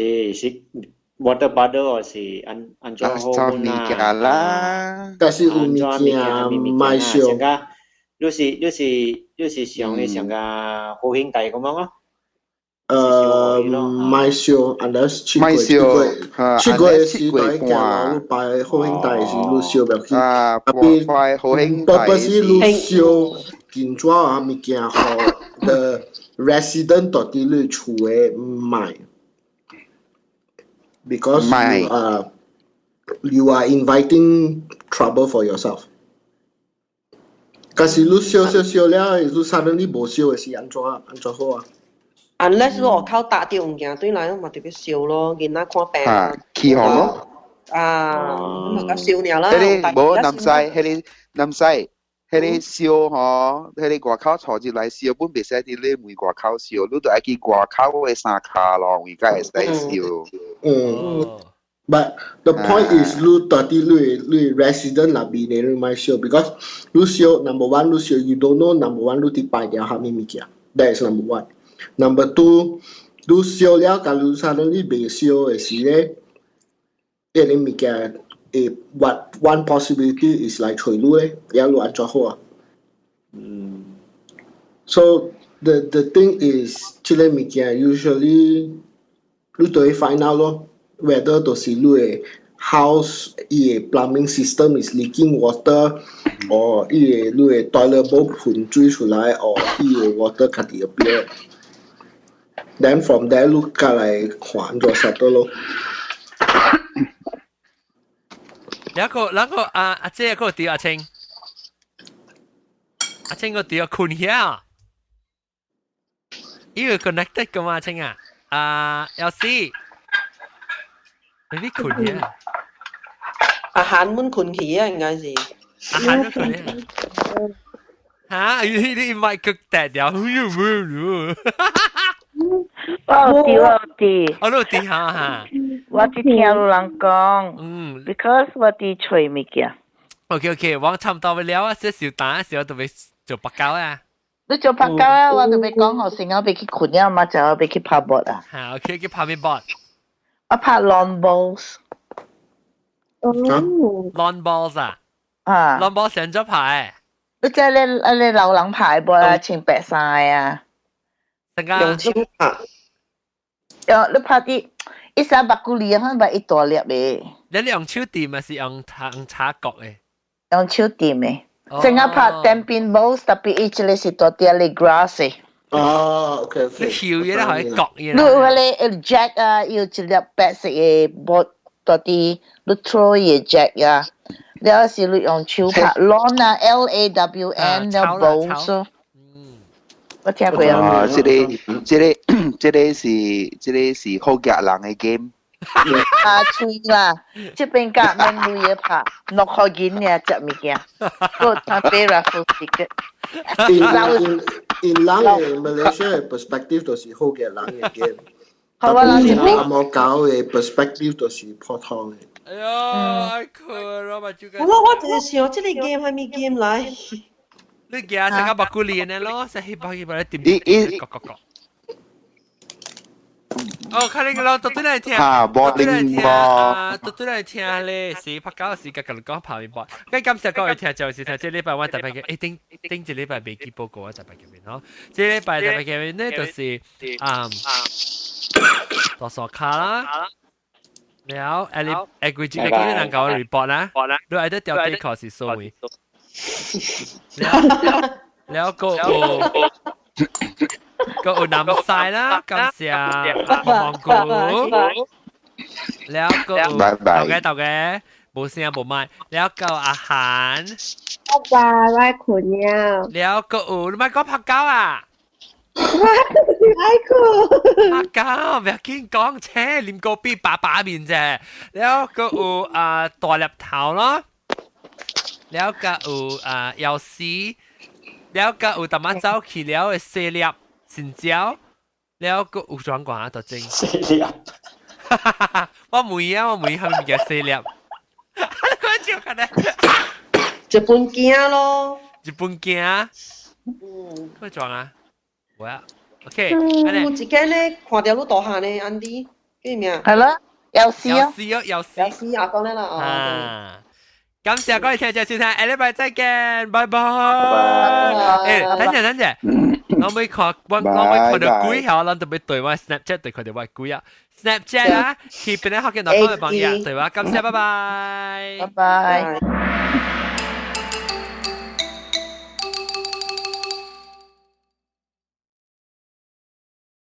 water bottle 是安裝好啦。但是有物件賣燒。你是上個好兄弟咁樣咯？賣燒 unless 出過嘅時代嘅路拜好兄弟是路燒入去，拜好兄弟。不是路燒建築啊物件好的 resident 到啲你厝嘅賣。Because you are inviting trouble for yourself. 但是你燒了，你 suddenly 無燒嘅是安怎好啊？Unless 我靠打掉物件，對來我咪特別燒咯，囡仔看病啊，起紅咯。咪甲燒了啦。無南西，迄個燒吼，迄個外口坐入來燒，本別使啲你門外口燒，你都愛去外口嘅三卡咯，位家會使燒。But the point is, 你到底你 resident 那邊你唔買燒 ，because 你燒 number one 你燒 you don't know number one 你啲擺掉下面物件 ，that is number one. Number two 你燒了，假如啥你未燒嘅時咧，啲你物件what one possibility is like 隨路咧，有路安怎好啊？So the thing is， 即個物件 usually 你都會 find out 咯。Whether 就是你嘅 house 伊嘅 plumbing system is leaking water， or 伊嘅你嘅 toilet bowl 噴水出來， or 伊嘅 water 家己入邊。Then from there 你家來看就 settle 咯。然後阿姐個屌阿青個屌困遐，伊個 connected 噶嘛阿青啊，LC。你困嘅？阿韓們困起啊，應該是。阿韓都困嘅。嚇！你唔係極大條，我都知嚇。我只聽有人講，because 我啲吹物件。OK， 我差唔多了啊，少少打少就俾做白膠啊。你做白膠啊？我就俾講學成我俾佢困啊嘛，就我俾佢拍波啊。嚇 ，OK， 佢拍咩波？我拍 lawn balls。lawn balls 啊？lawn ball 上咗牌。你即係你流冷牌波啊，全白晒啊！用錢拍。你拍啲一三百古里可能拍一大粒嘅。你用手掂還是用叉角嘅？用手掂嘅。成日拍 damping balls， 特別一隻是多啲嘅 grass 嘅。OK。你翹嘢咧可以角嘢。你嗰啲 jack 啊，要一粒白色嘅波多啲，你 throw 嘢 jack 啊。你有時你用手拍 lawn 啊 ，LAWN 嘅 balls。我聽過啊。這個是好夾人嘅 game。吹啦，這邊夾咩嘢拍，落學演嘅隻物件，個睇俾啦，好食嘅。In Malaysia 嘅 perspective 就是好夾人嘅 game。好啊，但係阿莫搞嘅 perspective 就是普通嘅。哎呀，我就係想這個 game 係咩 game 嚟？你驚成個白骨練嘅咯，成日白點點角。哦，看你個老豆對嚟聽，對嚟聽咧，是拍膠時間講拍面波。咁今次各位聽就是睇這禮拜我特別嘅，頂這禮拜未記報告啊，特別嘅面嗬。這禮拜特別嘅面咧就是多數卡啦。แล้วกูจะกินนังเกาหลีปอนะด้วยไอ้เดียวที่ขอสิสู้วีแล้วก็น้ำใสนะ感謝มองกูแล้วก็ต่อแก冇聲冇麥แล้วก็อาหาร拜拜，我困了。แล้วก็你咪講拍膠啊I could. 拍膠唔要緊講車念個邊把面啫แล้วก็大粒頭咯แล้วก็有絲แล้วก็ตำ走去แล้ว四粒成椒แล้วก็轉講下就正四粒我妹後面嘅四粒你講笑緊咧日本鏡咯日本鏡佢裝啊我啊 OK 有一間咧看到你大漢咧安迪叫咩係咯有絲啊有絲啊講咧啦感謝各位聽眾收聽，下禮拜再見，拜拜。等陣，我未看到鬼嚇，我特別對我 Snapchat 對佢哋話鬼啊 ，Snapchat 啊，佢邊咧學嘅內方嘅榜樣，對話，感謝，拜拜，拜拜。